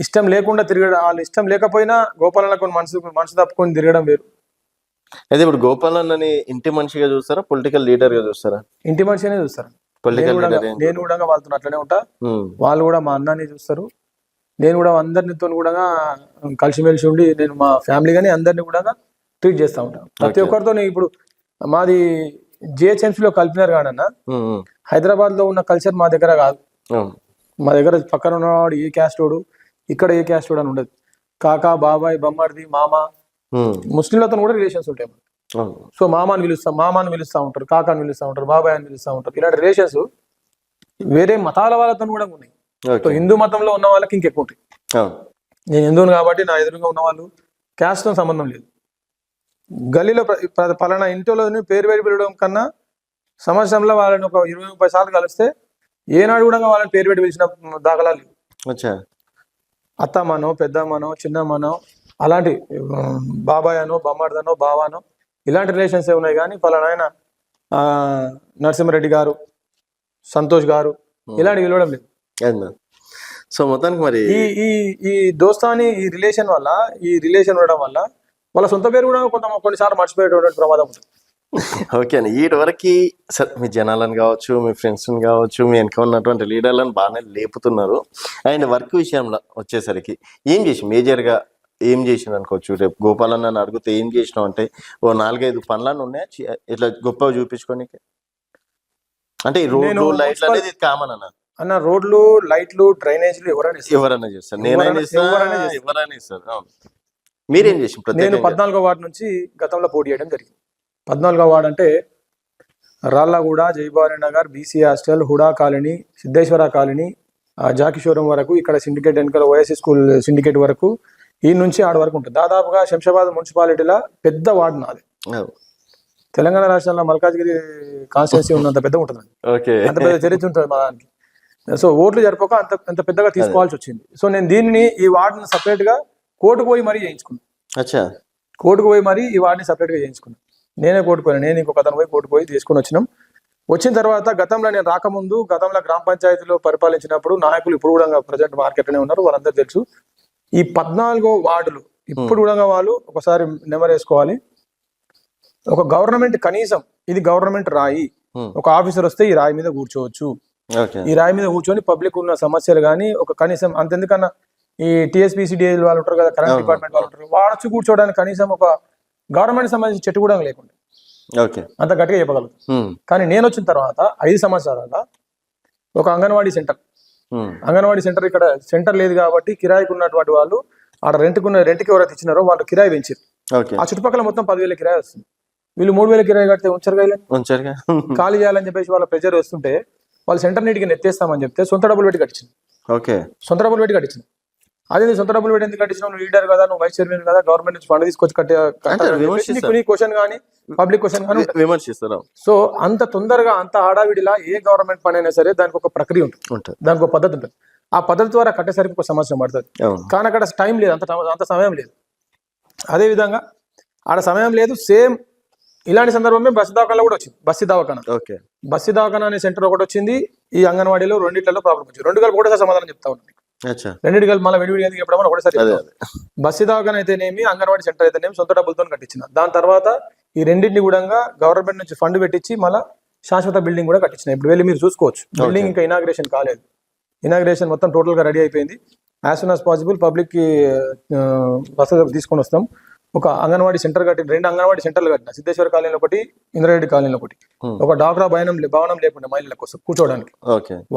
ఇష్టం లేకుండా తిరగడం, వాళ్ళు ఇష్టం లేకపోయినా గోపాలన్న కొన్ని మనసు తప్పుకొని తిరగడం వేరు. అయితే ఇప్పుడు గోపాలన్నని ఇంటి మనిషిగా చూస్తారా, పొలిటికల్ లీడర్ గా చూస్తారా? ఇంటి మనిషినే చూస్తారు. నేను కూడా వాళ్ళతో అట్లనే ఉంటా, వాళ్ళు కూడా మా అన్నని చూస్తారు. నేను కూడా అందరితో కూడా కలిసిమెలిసి ఉండి నేను మా ఫ్యామిలీ కానీ అందరినీ కూడా ట్రీట్ చేస్తూ ఉంటాను. ప్రతి ఒక్కరితో ఇప్పుడు మాది జిహెచ్ఎంసీలో కలిపినారు కాడన్న, హైదరాబాద్ లో ఉన్న కల్చర్ మా దగ్గర కాదు. మా దగ్గర పక్కన ఉన్నవాడు ఏ క్యాస్ట్ వాడు, ఇక్కడ ఏ క్యాస్ట్ వాడు అని ఉండదు. కాకా, బాబాయ్, బొమ్మడిది, మామ, ముస్లింలతో కూడా రిలేషన్స్ ఉంటాయి. సో మామాని పిలుస్తూ ఉంటారు, కాకాని పిలుస్తూ ఉంటారు, బాబాయ్ అని పిలుస్తూ ఉంటారు. ఇలాంటి రిలేషన్స్ వేరే మతాల వాళ్ళతో కూడా ఉన్నాయి. సో హిందూ మతంలో ఉన్న వాళ్ళకి ఇంకెక్కువ ఉంటాయి. నేను హిందువుని కాబట్టి నా ఎదురుగా ఉన్న వాళ్ళు క్యాస్ట్తో సంబంధం లేదు. గల్లీలో పలానా ఇంటిలో పేరు పిలవడం కన్నా సంవత్సరంలో వాళ్ళని ఒక 20-30 సార్లు కలిస్తే ఏనాడు కూడా వాళ్ళని పేరు పెట్టి పిలిచిన దాఖలాలు అత్తమ్మనో, పెద్దమ్మనో, చిన్నమ్మనో, అలాంటి బాబాయ్ అనో, బొమ్మడిదనో, బావానో, ఇలాంటి రిలేషన్స్ ఉన్నాయి. కానీ పలానా ఆయన నరసింహారెడ్డి గారు, సంతోష్ గారు ఇలాంటి పిలవడం లేదు. సో మొత్తానికి మరి ఈ దోస్తాని ఈ రిలేషన్ ఉండడం వల్ల వాళ్ళ సొంత పేరు కూడా కొన్నిసార్లు మర్చిపోయేటువంటి ప్రమాదం ఉంటుంది. ఓకే అండి, వీటి వరకు సార్ మీ జనాలను కావచ్చు, మీ ఫ్రెండ్స్ని కావచ్చు, మీ వెనక ఉన్నటువంటి లీడర్లను బాగానే లేపుతున్నారు. అండ్ వర్క్ విషయంలో వచ్చేసరికి ఏం చేసి మేజర్గా ఏం చేసింది అనుకోవచ్చు? రేపు గోపాలన్న నన్ను అడిగితే ఏం చేసినావు అంటే ఓ 4-5 పనులను ఉన్నాయా ఇట్లా గొప్పగా చూపించుకోనికి? అంటే ఈ రోడ్లు, లైట్లు అనేది కామన్ అన్న. రోడ్లు, లైట్లు, డ్రైనేజీలు ఎవరైనా చేస్తారు, నేనైనా ఎవరైనా ఇస్తారు. మీరేం చేసి? నేను 14వ వార్డు నుంచి గతంలో పోటీ చేయడం జరిగింది. 14వ వార్డు అంటే Rallaguda, Jaibhavani Nagar, BC hostel, HUDA colony, Siddheshwara colony, Jakishoram వరకు, ఇక్కడ సిండికేట్ వెనుకల ఓఎస్సీ స్కూల్ సిండికేట్ వరకు, ఈ నుంచి ఆడ వరకు ఉంటుంది. దాదాపుగా శంషాబాద్ మున్సిపాలిటీలో పెద్ద వార్డు నాది. తెలంగాణ రాష్ట్రంలో మల్కాజ్గిరి కాన్స్టిట్యున్సీ ఉన్నంత పెద్ద ఉంటుంది, అంత పెద్ద చరిత్ర ఉంటుంది మా దానికి. సో ఓట్లు జరపక అంత పెద్దగా తీసుకోవాల్సి వచ్చింది. సో నేను దీన్ని ఈ వార్డుని సపరేట్ గా కోర్టుకు పోయి మరీ చేయించుకున్నాను. కోర్టుకు పోయి మరీ ఈ వార్డుని సపరేట్ గా చేయించుకున్నాను. నేనే కోర్టుకు నేను ఇంకొక అతను పోయి కోర్టుకు పోయి తీసుకుని వచ్చిన తర్వాత గతంలో నేను రాకముందు గతంలో గ్రామ పంచాయతీలో పరిపాలించినప్పుడు నాయకులు ఇప్పుడు కూడా ప్రజెంట్ మార్కెట్లోనే ఉన్నారు, వాళ్ళందరూ తెలుసు. ఈ 14 వార్డులు ఇప్పుడు కూడా వాళ్ళు ఒకసారి నెంబర్ వేసుకోవాలి. ఒక గవర్నమెంట్ కనీసం ఇది గవర్నమెంట్ రాయి, ఒక ఆఫీసర్ వస్తే ఈ రాయి మీద కూర్చోవచ్చు, ఈ రాయి మీద కూర్చొని పబ్లిక్ ఉన్న సమస్యలు కానీ ఒక కనీసం అంతెందుకన్నా ఈ టీఎస్పీసీడీ వాళ్ళు ఉంటారు కదా, కరెంట్ డిపార్ట్మెంట్ వాళ్ళు ఉంటారు, వాడొచ్చి కూర్చోవడానికి కనీసం ఒక గవర్నమెంట్ సంబంధించిన చెట్టు కూడా లేకుండా అంత గట్టిగా చెప్పగలుగుతాం. కానీ నేను వచ్చిన తర్వాత 5 సంవత్సరాల ఒక అంగన్వాడీ సెంటర్ ఇక్కడ సెంటర్ లేదు కాబట్టి కిరాయికి ఉన్నటువంటి వాళ్ళు ఆడ రెంట్కి ఎవరైతే ఇచ్చినారో వాళ్ళు కిరాయి పెంచారు. ఆ చుట్టుపక్కల మొత్తం 10,000 కిరాయి వస్తుంది. వీళ్ళు 3,000 కిరాయి కడితే ఉంచరుగా, ఖాళీ చేయాలని చెప్పేసి వాళ్ళ ప్రెజర్ వస్తుంటే వాళ్ళు సెంటర్ నీటికి నెత్తేస్తామని చెప్తే సొంత డబ్బులు పెట్టి కట్టించింది. సొంత డబ్బులు పెట్టి కట్టించింది. అదే సొంత డబ్బులు పెట్టి ఎందుకు కట్టించినావు? నువ్వు లీడర్ కదా, నువ్వు వైస్ చైర్మన్ కదా, గవర్నమెంట్ నుంచి ఫండ్ తీసుకొచ్చి క్వశ్చన్ కానీ పబ్లిక్ క్వశ్చన్ కానీ విమర్శిస్తారు. సో అంత తొందరగా అంత హడావిడిలా ఏ గవర్నమెంట్ పని అయినా సరే దానికి ఒక ప్రక్రియ ఉంటుంది, దానికి ఒక పద్ధతి ఉంటుంది. ఆ పద్ధతి ద్వారా కట్టేసరికి ఒక సంవత్సరం పడుతుంది. కానీ అక్కడ టైం లేదు, అంత సమయం లేదు. అదే విధంగా ఆడ సమయం లేదు. సేమ్ ఇలాంటి సందర్భమే బస్సు దవాఖానా కూడా వచ్చింది. బస్సు దవాఖానా అనే సెంటర్ ఒకటి వచ్చింది. ఈ అంగన్వాడీలో రెండిట్లలో ప్రాబ్లం వచ్చింది. 2 కలిపి ఒకటేసారి సమాధానం చెప్తా ఉన్నాను. 2 కలిపి మళ్ళీ విడివిడిగా చెప్పడం ఒకటేసారి. బస్సు దవాఖానా అయితేనేమి, అంగన్వాడీ సెంటర్ అయితేనేమి సొంత డబ్బులతో కట్టించిన. దాని తర్వాత ఈ రెండింటిని కూడా గవర్నమెంట్ నుంచి ఫండ్ పెట్టించి మళ్ళీ శాశ్వత బిల్డింగ్ కూడా కట్టించిన. ఇప్పుడు వెళ్ళి మీరు చూసుకోవచ్చు. బిల్డింగ్ ఇంకా ఇనాగ్రేషన్ కాలేదు. ఇనాగ్రేషన్ మొత్తం టోటల్ గా రెడీ అయిపోయింది. As soon as possible public కి బస్సు తీసుకొని వస్తాం. ఒక అంగన్వాడీ సెంటర్ కట్టి 2 అంగన్వాడీ సెంటర్లు కట్టిన. సిద్ధేశ్వర కాలనీలో ఒకటి, ఇంద్రారెడ్డి కాలనీలో ఒకటి. ఒక డాక్రా భవనం లేకుండా మహిళల కోసం కూర్చోవడానికి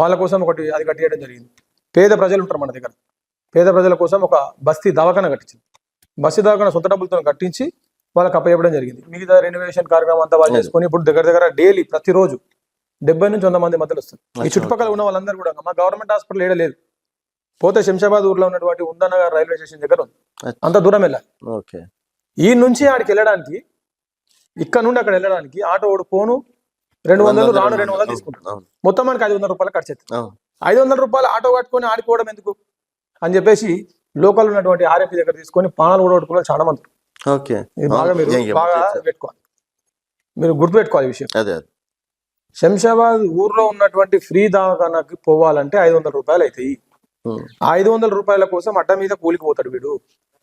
వాళ్ళ కోసం ఒకటి అది కట్టియడం జరిగింది. పేద ప్రజలు ఉంటారు మన దగ్గర, పేద ప్రజల కోసం ఒక బస్తీ దవాఖానా కట్టించింది. బస్తీ దవాఖానా సొంత డబ్బులతో కట్టించి వాళ్ళకి అప్పయ్యడం జరిగింది. మిగతా రెనోవేషన్ కార్యక్రమం అంతా వాళ్ళు చేసుకొని ఇప్పుడు దగ్గర డైలీ ప్రతిరోజు 70 నుంచి 100 మంది మధ్యలో వస్తారు. ఈ చుట్టుపక్కల ఉన్న వాళ్ళందరూ కూడా మా గవర్నమెంట్ హాస్పిటల్ ఏడ లేదు. పోతే శంషాబాద్ ఊర్లో ఉన్నటువంటి ఉందనగర్ రైల్వే స్టేషన్ దగ్గర ఉంది. అంత దూరం వెళ్ళాలి. ఈ నుంచి ఆడికి వెళ్ళడానికి, ఇక్కడ నుండి అక్కడ వెళ్ళడానికి ఆటో ఓడి పోను 200 రాను 200 తీసుకుంటాం. మొత్తం మనకి 500 రూపాయలు ఖర్చు అవుతుంది. 500 రూపాయలు ఆటో కట్టుకొని ఆడిపోవడం ఎందుకు అని చెప్పేసి లోకల్ ఉన్నటువంటి ఆర్ఎంపీ దగ్గర తీసుకొని పానాలు కూడా కొట్టుకోవాలి చాలా మంది. బాగా మీరు బాగా పెట్టుకోవాలి, మీరు గుర్తుపెట్టుకోవాలి ఈ విషయం. శంషాబాద్ ఊర్లో ఉన్నటువంటి ఫ్రీ దవాఖానాకి పోవాలంటే 500 రూపాయలు అవుతాయి. 500 రూపాయల కోసం అడ్డ మీద కూలికి పోతాడు వీడు.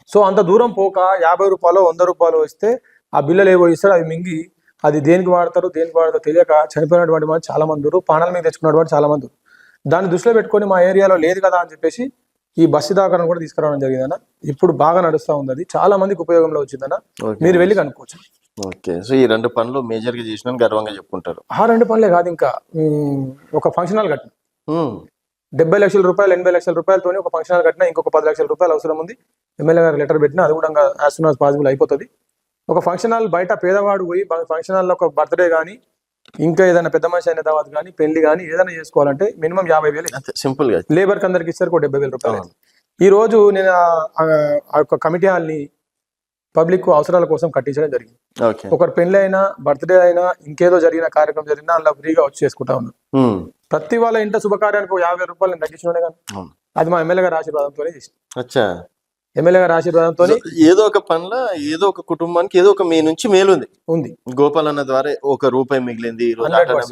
సో అంత దూరం పోక 50 రూపాయలు 100 రూపాయలు వస్తే ఆ బిల్లలు ఏవో ఇస్తాడు, అవి మింగి అది దేనికి వాడతారు తెలియక చనిపోయినటువంటి వాళ్ళు చాలా మంది, పానాల మీద తెచ్చుకున్నటువంటి చాలా మంది. దాన్ని దృష్టిలో పెట్టుకొని మా ఏరియాలో లేదు కదా అని చెప్పేసి ఈ బస్సు దాకా కూడా తీసుకురావడం జరిగిందన్న. ఇప్పుడు బాగా నడుస్తూ ఉంది, అది చాలా మందికి ఉపయోగంలో వచ్చిందన్న. మీరు వెళ్ళి కనుక్కోవచ్చు. ఓకే, సో ఈ 2 పనులు మేజర్ గా చేసిన గర్వంగా చెప్పుకుంటారు. ఆ 2 పనులే కాదు, ఇంకా ఒక ఫంక్షన్ హాల్ కట్టిన 70 లక్షల రూపాయలు 80 లక్షల రూపాయలతోని ఒక ఫంక్షన్ హాల్ కట్టినా. ఇంకొక 10 లక్షల రూపాయలు అవసరం ఉంది, ఎమ్మెల్యే గారు లెటర్ పెట్టినా. అది కూడా యాజ్ సూన్ యాజ్ పాసిబుల్ అయిపోతుంది. ఒక ఫంక్షన్ హాల్ బయట పేదవాడు పోయి ఫంక్షన్ హాల్లో ఒక బర్త్డే కానీ, ఇంకా ఏదైనా పెద్ద మనిషి అయిన తర్వాత కానీ, పెళ్లి కానీ ఏదైనా చేసుకోవాలంటే మినిమం 50,000 సింపుల్ గా లేబర్కి అందరికి ఇస్తారు, 70,000 రూపాయలు. ఈ రోజు నేను ఆ యొక్క కమిటీ హాల్ని పబ్లిక్ అవసరాల కోసం కట్టించడం జరిగింది. ఒకరు పెళ్లి అయినా, బర్త్డే అయినా, ఇంకేదో జరిగిన కార్యక్రమం జరిగినా అలా ఫ్రీగా వచ్చి చేసుకుంటా ఉన్నాను. ప్రతి వాళ్ళ ఇంట శుభకార్యానికి 50,000 రూపాయలు నేను తగ్గించుకునే కానీ అది మా ఎమ్మెల్యే గారి ఆశీర్వాదంతోనే చేసిన. ఎమ్మెల్యే గారి ఆశీర్వాదంతో ఏదో ఒక పనిలో ఏదో ఒక కుటుంబానికి ఏదో ఒక మీ నుంచి మేలు ఉంది. గోపాల్ అన్న ద్వారా ₹1 మిగిలింది,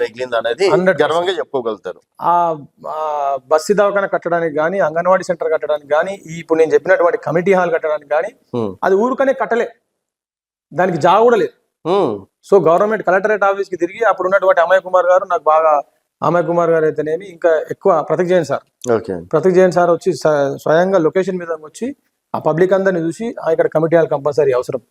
మిగిలింది అనేది గర్వంగా చెప్పుకోగలుగుతారు. ఆ బస్సు దవాఖాన కట్టడానికి కానీ, అంగన్వాడీ సెంటర్ కట్టడానికి కానీ, ఇప్పుడు నేను చెప్పినటువంటి కమిటీ హాల్ కట్టడానికి కానీ అది ఊరుకనే కట్టలే, దానికి జాగా కూడా లేదు. సో గవర్నమెంట్ కలెక్టరేట్ ఆఫీస్ కి తిరిగి అప్పుడు ఉన్నటువంటి అమయ్ కుమార్ గారు, నాకు బాగా అమయ్ కుమార్ గారు అయితేనేమి, ఇంకా ఎక్కువ ప్రతీక్ జైన్ సార్ వచ్చి స్వయంగా లొకేషన్ మీద వచ్చి ఆ పబ్లిక్ అందరిని చూసి ఇక్కడ కమిటీ హాల్ కంపల్సరీ అవసరం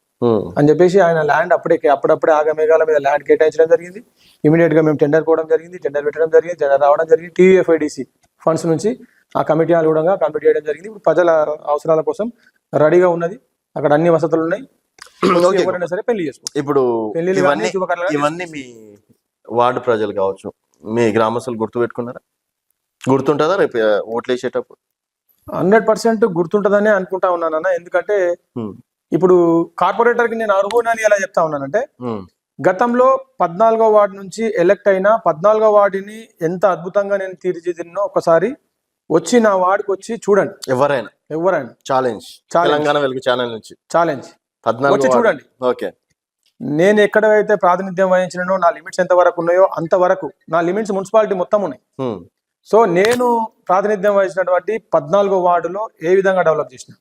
అని చెప్పేసి ఆయన ల్యాండ్ అప్పుడప్పుడే ఆగమేఘాల మీద ల్యాండ్ కేటాయించడం జరిగింది. ఇమీడియట్ గా మేము టెండర్ పెట్టడం జరిగింది, టెండర్ రావడం జరిగింది. TUFIDC ఫండ్స్ నుంచి ఆ కమిటీ హాల్ కూడా కంప్లీట్ చేయడం జరిగింది. ఇప్పుడు ప్రజల అవసరాల కోసం రెడీగా ఉన్నది, అక్కడ అన్ని వసతులు ఉన్నాయి. ఎవరైనా సరే పెళ్లి చేసుకో. ఇప్పుడు ఇవన్నీ మీ వార్డు ప్రజలు కావచ్చు, మీ గ్రామస్తులు గుర్తుపెట్టుకున్నారా? గుర్తుంటుందా రేపు ఓట్లు వేసేటప్పుడు? 100% గుర్తుంటదని అనుకుంటా ఉన్నానన్న. ఎందుకంటే ఇప్పుడు కార్పొరేటర్ కి నేను అర్హునని ఎలా చెప్తా ఉన్నానంటే, గతంలో 14వ వార్డు నుంచి ఎలక్ట్ అయిన 14వ వార్డుని ఎంత అద్భుతంగా నేను తీర్చిదిన్నో ఒకసారి వచ్చి నా వార్డుకి వచ్చి చూడండి. ఎవరైనా ఛాలెంజ్ తెలంగాణ వెలుగు ఛానల్ నుంచి ఛాలెంజ్ వచ్చి చూడండి. ఓకే, నేను ఎక్కడైతే ప్రాతినిధ్యం వహించినో నా లిమిట్స్ ఎంత వరకు ఉన్నాయో అంతవరకు నా లిమిట్స్ మున్సిపాలిటీ మొత్తం ఉన్నాయి. సో నేను ప్రాతినిధ్యం వహించినటువంటి 14వ వార్డులో ఏ విధంగా డెవలప్ చేసిన,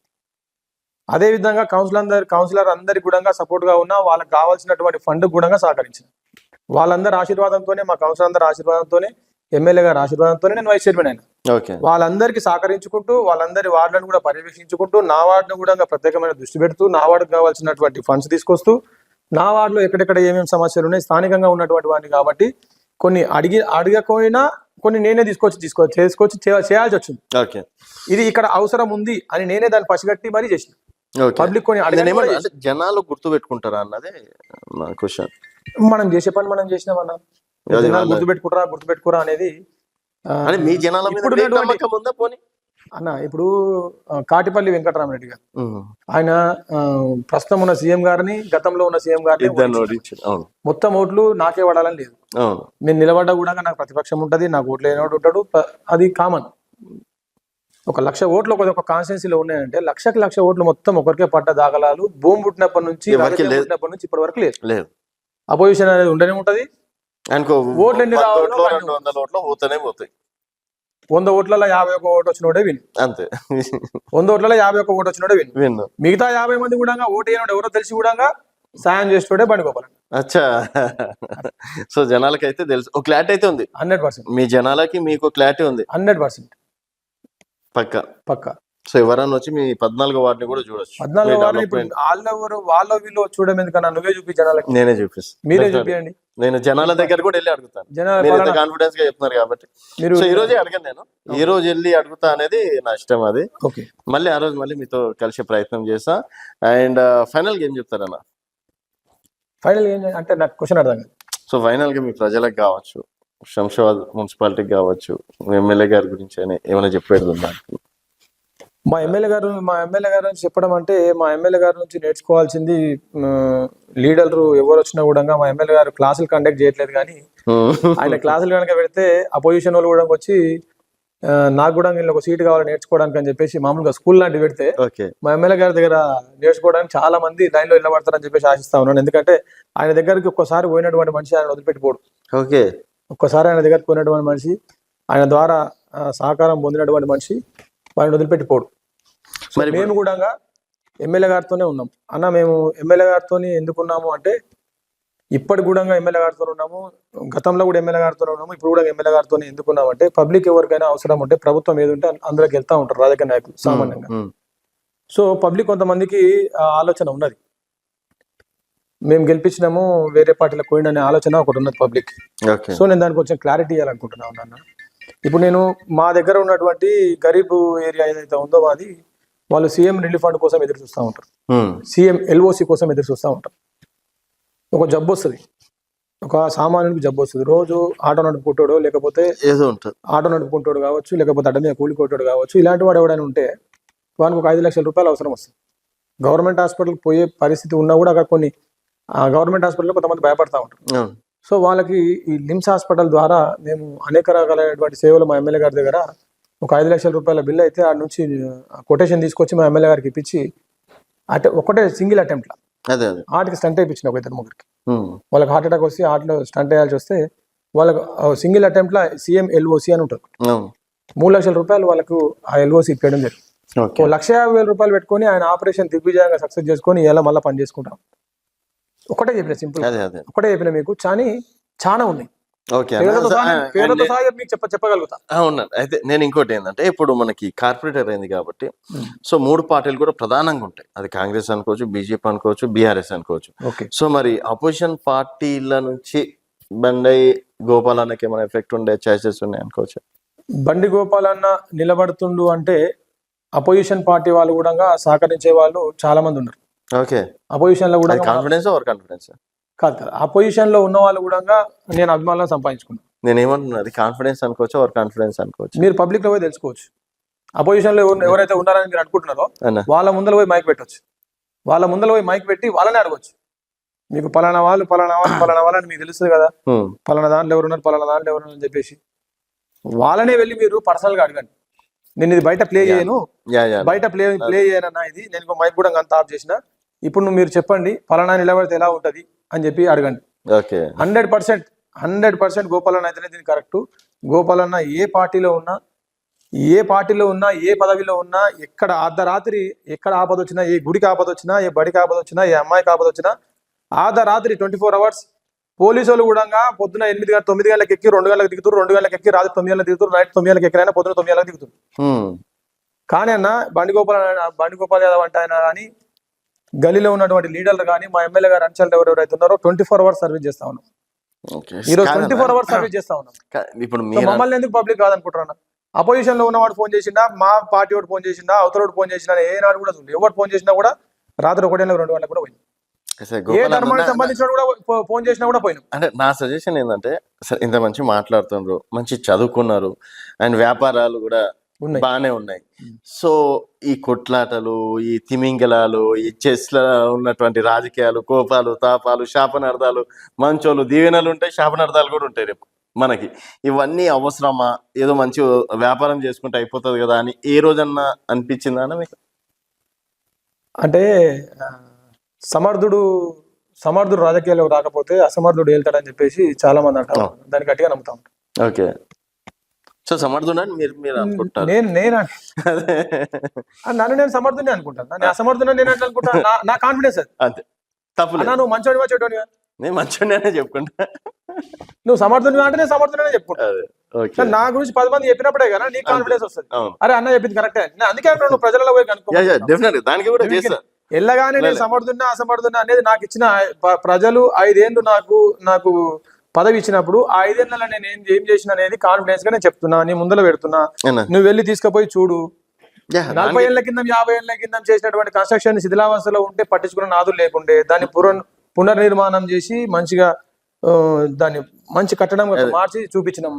అదే విధంగా కౌన్సిలర్ అందరికి కూడా సపోర్ట్ గా ఉన్నా, వాళ్ళకి కావాల్సినటువంటి ఫండ్ కూడా సహకరించిన. వాళ్ళందరి ఆశీర్వాదంతోనే, మా కౌన్సిలర్ అందరి ఆశీర్వాదంతోనే, ఎమ్మెల్యే గారి ఆశీర్వాదంతోనే నేను వైస్ చైర్మన్ అయినా. వాళ్ళందరికీ సహకరించుకుంటూ, వాళ్ళందరి వార్డులను కూడా పర్యవేక్షించుకుంటూ, నా వార్డును కూడా ప్రత్యేకమైన దృష్టి పెడుతూ, నా వార్డుకు కావాల్సినటువంటి ఫండ్స్ తీసుకొస్తూ, నా వార్డులో ఎక్కడెక్కడ ఏమేమి సమస్యలు ఉన్నాయి, స్థానికంగా ఉన్నటువంటి వాడిని కాబట్టి కొన్ని అడగకపోయినా కొన్ని నేనే చేసుకొచ్చి చేయాల్సి వచ్చింది. ఇది ఇక్కడ అవసరం ఉంది అని నేనే దాన్ని పసిగట్టి మరీ చేసిన. పబ్లిక్ కొన్ని జనాలు గుర్తు పెట్టుకుంటారా అన్నదే నా క్వశ్చన్. మనం చేసే పని మనం చేసినామన్నా, జనాలు గుర్తుపెట్టుకురా అనేది మీ జనాల అన్న. ఇప్పుడు కాటిపల్లి వెంకటరామరెడ్డి గారు, ఆయన ప్రస్తుతం ఉన్న సీఎం గారిని, గతంలో ఉన్న సీఎం గారిని మొత్తం ఓట్లు నాకే పడాలని లేదు. నేను నిలబడ్డా కూడా నాకు ప్రతిపక్షం ఉంటది, నాకు ఓట్లు లేనివాడు ఉంటాడు, అది కామన్. 1,00,000 ఓట్లు ఒక కాన్స్టిట్యున్సీలో ఉన్నాయంటే 1,00,000 ఓట్లు మొత్తం ఒకరికే పడ్డ దాఖలాలు భూమి పుట్టినప్పటి నుంచి ఇప్పటి వరకు లేదు. అపోజిషన్ అనేది ఉండనే ఉంటది. ఓట్లు ఎన్ని రావాలో 200 ఓట్లు పోతూనే పోతాయి. 100 ఓట్లలో 51 ఓటు వచ్చినోడే విన్, అంతే. 100 ఓట్లలో 51 ఓటు వచ్చినోడే విన్. మిగతా 50 మంది కూడా ఓటు వేయనోడు ఎవరో తెలిసి కూడా సాయం చేసేటోడే బండి గోపాల్. అచ్చా, సో జనాలకైతే తెలుసు, ఒక క్లారిటీ అయితే ఉంది. 100% మీ జనాలకి మీకు క్లారిటీ ఉంది 100% పక్కా. సో ఎవరన్నా వచ్చి మీ 14వ వార్డుని కూడా చూడొచ్చు. 14వ వార్డు ఇప్పుడు వాళ్ళ వీళ్ళు చూడడం ఎందుకన్నా, నువ్వే చూపి జనాలకి. నేనే చూపిస్తాను, మీరే చూపియండి. నేను జనాల దగ్గర కూడా వెళ్ళి అడుగుతాను, కాన్ఫిడెన్స్ గా చెప్తున్నారు కాబట్టి. సో ఈ రోజే అడగను, నేను ఈ రోజు వెళ్ళి అడుగుతా అనేది నా ఇష్టం. అది మళ్ళీ ఆ రోజు మళ్ళీ మీతో కలిసే ప్రయత్నం చేస్తా. అండ్ ఫైనల్ గా ఏం చెప్తారన్నా? ఫైనల్ అంటే నాకు క్వశ్చన్ అర్థం కాదు. సో ఫైనల్ గా మీ ప్రజలకు కావచ్చు, శంషాబాద్ మున్సిపాలిటీకి కావచ్చు, ఎమ్మెల్యే గారి గురించి ఏమైనా చెప్పేది ఉందా? మా ఎమ్మెల్యే గారు నుంచి చెప్పడం అంటే, మా ఎమ్మెల్యే గారి నుంచి నేర్చుకోవాల్సింది, లీడర్లు ఎవరు వచ్చినా కూడా మా ఎమ్మెల్యే గారు క్లాసులు కండక్ట్ చేయట్లేదు. కానీ ఆయన క్లాసులు కనుక పెడితే అపోజిషన్ వాళ్ళు కూడా వచ్చి నాకు కూడా వీళ్ళు ఒక సీట్ కావాలి నేర్చుకోవడానికి అని చెప్పేసి మామూలుగా స్కూల్ లాంటివి పెడితే మా ఎమ్మెల్యే గారి దగ్గర నేర్చుకోవడానికి చాలా మంది లైన్ లో నిలబడతారని చెప్పేసి ఆశిస్తా ఉన్నాను. ఎందుకంటే ఆయన దగ్గరికి ఒక్కసారి పోయినటువంటి మనిషి ఆయన వదిలిపెట్టిపోడు. ఒక్కసారి ఆయన దగ్గరికి పోయినటువంటి మనిషి, ఆయన ద్వారా సహకారం పొందినటువంటి మనిషి ఆయన వదిలిపెట్టిపోడు. మేము కూడా ఎమ్మెల్యే గారితోనే ఉన్నాం అన్న. మేము ఎమ్మెల్యే గారితో ఎందుకున్నాము అంటే, ఇప్పటి కూడా ఎమ్మెల్యే గారితో ఉన్నాము, గతంలో కూడా ఎమ్మెల్యే గారితో ఉన్నాము, ఇప్పుడు కూడా ఎమ్మెల్యే గారితో ఎందుకున్నామంటే పబ్లిక్ ఎవరికైనా అవసరం ఉంటే ప్రభుత్వం ఏది ఉంటే అందులోకి వెళ్తా ఉంటారు రాజకీయ నాయకులు సామాన్యంగా. సో పబ్లిక్ కొంతమందికి ఆ ఆలోచన ఉన్నది, మేము గెలిపించినాము వేరే పార్టీలకు పోయింది అనే ఆలోచన ఒకటి ఉన్నది పబ్లిక్. సో నేను దానికి కొంచెం క్లారిటీ ఇవ్వాలనుకుంటున్నాను నాన్న. ఇప్పుడు నేను మా దగ్గర ఉన్నటువంటి గరీబ్ ఏరియా ఏదైతే ఉందో అది వాళ్ళు సీఎం రిలీఫ్ ఫండ్ కోసం ఎదురు చూస్తూ ఉంటారు, సీఎం ఎల్ఓసి కోసం ఎదురు చూస్తూ ఉంటారు. ఒక జబ్బు వస్తుంది, ఒక సామాన్యుడికి జబ్బు వస్తుంది, రోజు ఆటో నడుపుకుంటాడో లేకపోతే ఏదో ఉంటుంది, ఆటో నడుపుకుంటాడు కావచ్చు, లేకపోతే అడ్డ మీద కూలికొట్టాడు కావచ్చు, ఇలాంటి వాడు ఎవడైనా ఉంటే వానికి ఒక 5 లక్షల రూపాయలు అవసరం వస్తుంది. గవర్నమెంట్ హాస్పిటల్కి పోయే పరిస్థితి ఉన్నా కూడా అక్కడ కొన్ని గవర్నమెంట్ హాస్పిటల్లో కొంతమంది భయపడతా ఉంటారు. సో వాళ్ళకి ఈ లిమ్స్ హాస్పిటల్ ద్వారా మేము అనేక రకాలైనటువంటి సేవలు మా ఎమ్మెల్యే గారి దగ్గర ఒక 5 లక్షల రూపాయల బిల్ అయితే ఆ నుంచి కొటేషన్ తీసుకొచ్చి మా ఎమ్మెల్యే గారికి ఇప్పించి ఒకటే సింగిల్ అటెంప్ట్ హార్ట్కి స్టంట్ వేయించిన ఒక 2-3 వాళ్ళకి హార్ట్ అటాక్ వస్తే హార్ట్లో స్టంట్ వేయాల్సి వస్తే వాళ్ళకి సింగిల్ అటెంప్ట్ లా సీఎం ఎల్ఓసి అని ఉంటుంది. 3 లక్షల రూపాయలు వాళ్ళకు ఆ ఎల్ఓసి ఇప్పేయడం జరిగింది. 1,50,000 రూపాయలు పెట్టుకొని ఆయన ఆపరేషన్ దిగ్విజయంగా సక్సెస్ చేసుకొని ఇలా మళ్ళీ పని చేసుకుంటాం. ఒకటే చెప్పిన సింపుల్, ఒకటే చెప్పిన మీకు చాలా ఉన్నాయి. చెప్పగలుగుతా. అవునండి. అయితే నేను ఇంకోటి ఏంటంటే ఇప్పుడు మనకి కార్పొరేటర్ అయింది కాబట్టి సో 3 పార్టీలు కూడా ప్రధానంగా ఉంటాయి, అది కాంగ్రెస్ అనుకోవచ్చు, బీజేపీ అనుకోవచ్చు, బీఆర్ఎస్ అనుకోవచ్చు. సో మరి అపోజిషన్ పార్టీల నుంచి బండి గోపాల్ అన్నకి ఏమైనా ఎఫెక్ట్ ఉండే ఛాయిసెస్ ఉన్నాయి అనుకోవచ్చు? బండి గోపాల్ అన్న నిలబడుతుండు అంటే అపోజిషన్ పార్టీ వాళ్ళు కూడా సహకరించే వాళ్ళు చాలా మంది ఉన్నారు. అపోజిషన్ లో కూడా కాన్ఫిడెన్స్ ఓవర్ కాన్ఫిడెన్స్ కాదు కదా, అపోజిషన్ లో ఉన్న వాళ్ళు కూడా నేను అభిమానులను సంపాదించుకున్నాను. నేను ఏమంటున్నా, అది కాన్ఫిడెన్స్ అనుకోవచ్చు ఓవర్ కాన్ఫిడెన్స్ అనుకోవచ్చు. మీరు పబ్లిక్ లో పోయి తెలుసుకోవచ్చు. అపోజిషన్ లో ఎవరైతే ఉన్నారని మీరు అనుకుంటున్నారో వాళ్ళ ముందర పోయి మైక్ పెట్టవచ్చు, వాళ్ళ ముందర పోయి మైక్ పెట్టి వాళ్ళనే అడగవచ్చు, మీకు పలానా వాళ్ళు అని మీకు తెలుస్తుంది కదా, పలానా దాంట్లో ఎవరున్నారు అని చెప్పేసి వాళ్ళనే వెళ్ళి మీరు పర్సనల్ గా అడగండి. నేను ఇది బయట ప్లే చేయను, బయట ప్లే చేయనన్నా, ఇది నేను మైక్ కూడా అంత ఆఫ్ చేసిన, ఇప్పుడు మీరు చెప్పండి పలానా నిలబడితే ఎలా ఉంటది అని చెప్పి అడగండి. 100% గోపాలన్న అయితేనే దీనికి కరెక్ట్. గోపాలన్న ఏ పార్టీలో ఉన్నా ఏ పదవిలో ఉన్నా ఎక్కడ అర్ధరాత్రి ఎక్కడ ఆపద వచ్చినా, ఏ గుడికి ఆపద వచ్చినా, ఏ బడికి ఆపద వచ్చినా, ఏ అమ్మాయికి ఆపద వచ్చినా అర్ధరాత్రి 24 hours పోలీసు వాళ్ళు కూడా పొద్దున 9 గంటలకు ఎక్కి 2 గంటలకు దిగుతారు, 2 గంటలకు ఎక్కి రాత్రి 9 గంటలకు దిగుతారు, నైట్ 9 గంటలకు ఎక్కడైనా పొద్దున 9 గంటలకు దిగుతారు. కానీ అన్న బండి గోపాల్ యాదవ్ అంటే ఆయన కానీ గలీలో ఉన్నటువంటి లీడర్లు కానీ మా ఎమ్మెల్యే గారు అంచల్ ఎవరైతే ఉన్నారో 24 hours సర్వీస్ చేస్తా ఉన్నాం. ఈరోజు 24 hours సర్వీస్ చేస్తా ఉన్నాం. ఇప్పుడు మమ్మల్ని ఎందుకు పబ్లిక్ కాదనుకుంటున్నా? అపోజిషన్ లో ఉన్నవాడు ఫోన్ చేసిండా, మా పార్టీ వాడు ఫోన్ చేసిండా, అవతల ఫోన్ చేసిండా, ఏ నాడు కూడా ఎవరు ఫోన్ చేసినా కూడా రాత్రి 1 గంటలకు 2 గంటలకు కూడా పోయింది. ఏ ధర్మానికి సంబంధించిన కూడా ఫోన్ చేసినా కూడా పోయినాం. అంటే నా సజెషన్ ఏంటంటే, ఇంత మంచి మాట్లాడుతున్నారు, మంచి చదువుకున్నారు, అండ్ వ్యాపారాలు కూడా బాగానే ఉన్నాయి. సో ఈ కొట్లాటలు, ఈ తిమింగలాలు, ఈ చెస్ల ఉన్నటువంటి రాజకీయాలు, కోపాలు, తాపాలు, శాపనార్థాలు, మంచోళ్ళు దీవెనలు ఉంటాయి, శాపనార్థాలు కూడా ఉంటాయి రేపు మనకి. ఇవన్నీ అవసరమా? ఏదో మంచి వ్యాపారం చేసుకుంటే అయిపోతుంది కదా అని ఏ రోజన్నా అనిపించిందా అన్న మీకు? అంటే సమర్థుడు రాజకీయాల్లో రాకపోతే అసమర్థుడు వెళ్తాడని చెప్పేసి చాలా మంది అంటారు, దాన్ని గట్టిగా నమ్ముతా ఉంటాం. ఓకే, సో సమర్థుడని మీరు అనుకుంటారు? నన్ను నేను సమర్థుని అనుకుంటాను, నేను అసమర్థుని నేను ఎట్లా అనుకుంటాను? నా కాన్ఫిడెన్స్ అది. అంతే, తప్పు. నువ్వు మంచోడివా చెడ్డోడివా? నేను మంచోడినే చెప్పుకుంటా. నువ్వు సమర్థునివా అంటే నేను సమర్థునే చెప్పుకుంటా. నా గురించి 10 మంది చెప్పినప్పుడే కదా నీ కాన్ఫిడెన్స్ వస్తుంది. అరే అన్న చెప్పింది కరెక్టే, అందుకే నువ్వు ప్రజలలో పోయి కనుక్కో. ఎల్లగానే నేను సమర్థున్నా అసమర్థున్నా అనేది నాకు ఇచ్చిన ప్రజలు 5 ఏళ్ళు నాకు పదవి ఇచ్చినప్పుడు ఆ 5 ఏళ్ళలో నేను ఏం చేసిన అనేది కాన్ఫిడెన్స్ గా నేను చెప్తున్నా, నీ ముందర పెడుతున్నా. నువ్వు వెళ్ళి తీసుకుపోయి చూడు. 40 ఏళ్ల కింద 50 ఏళ్ల కింద చేసినటువంటి కన్స్ట్రక్షన్ శిథిలావస్థలో ఉంటే పట్టించుకున్న నాదులు లేకుండే దాన్ని పునర్నిర్మాణం చేసి మంచిగా దాన్ని మంచి కట్టడం మార్చి చూపించినాం.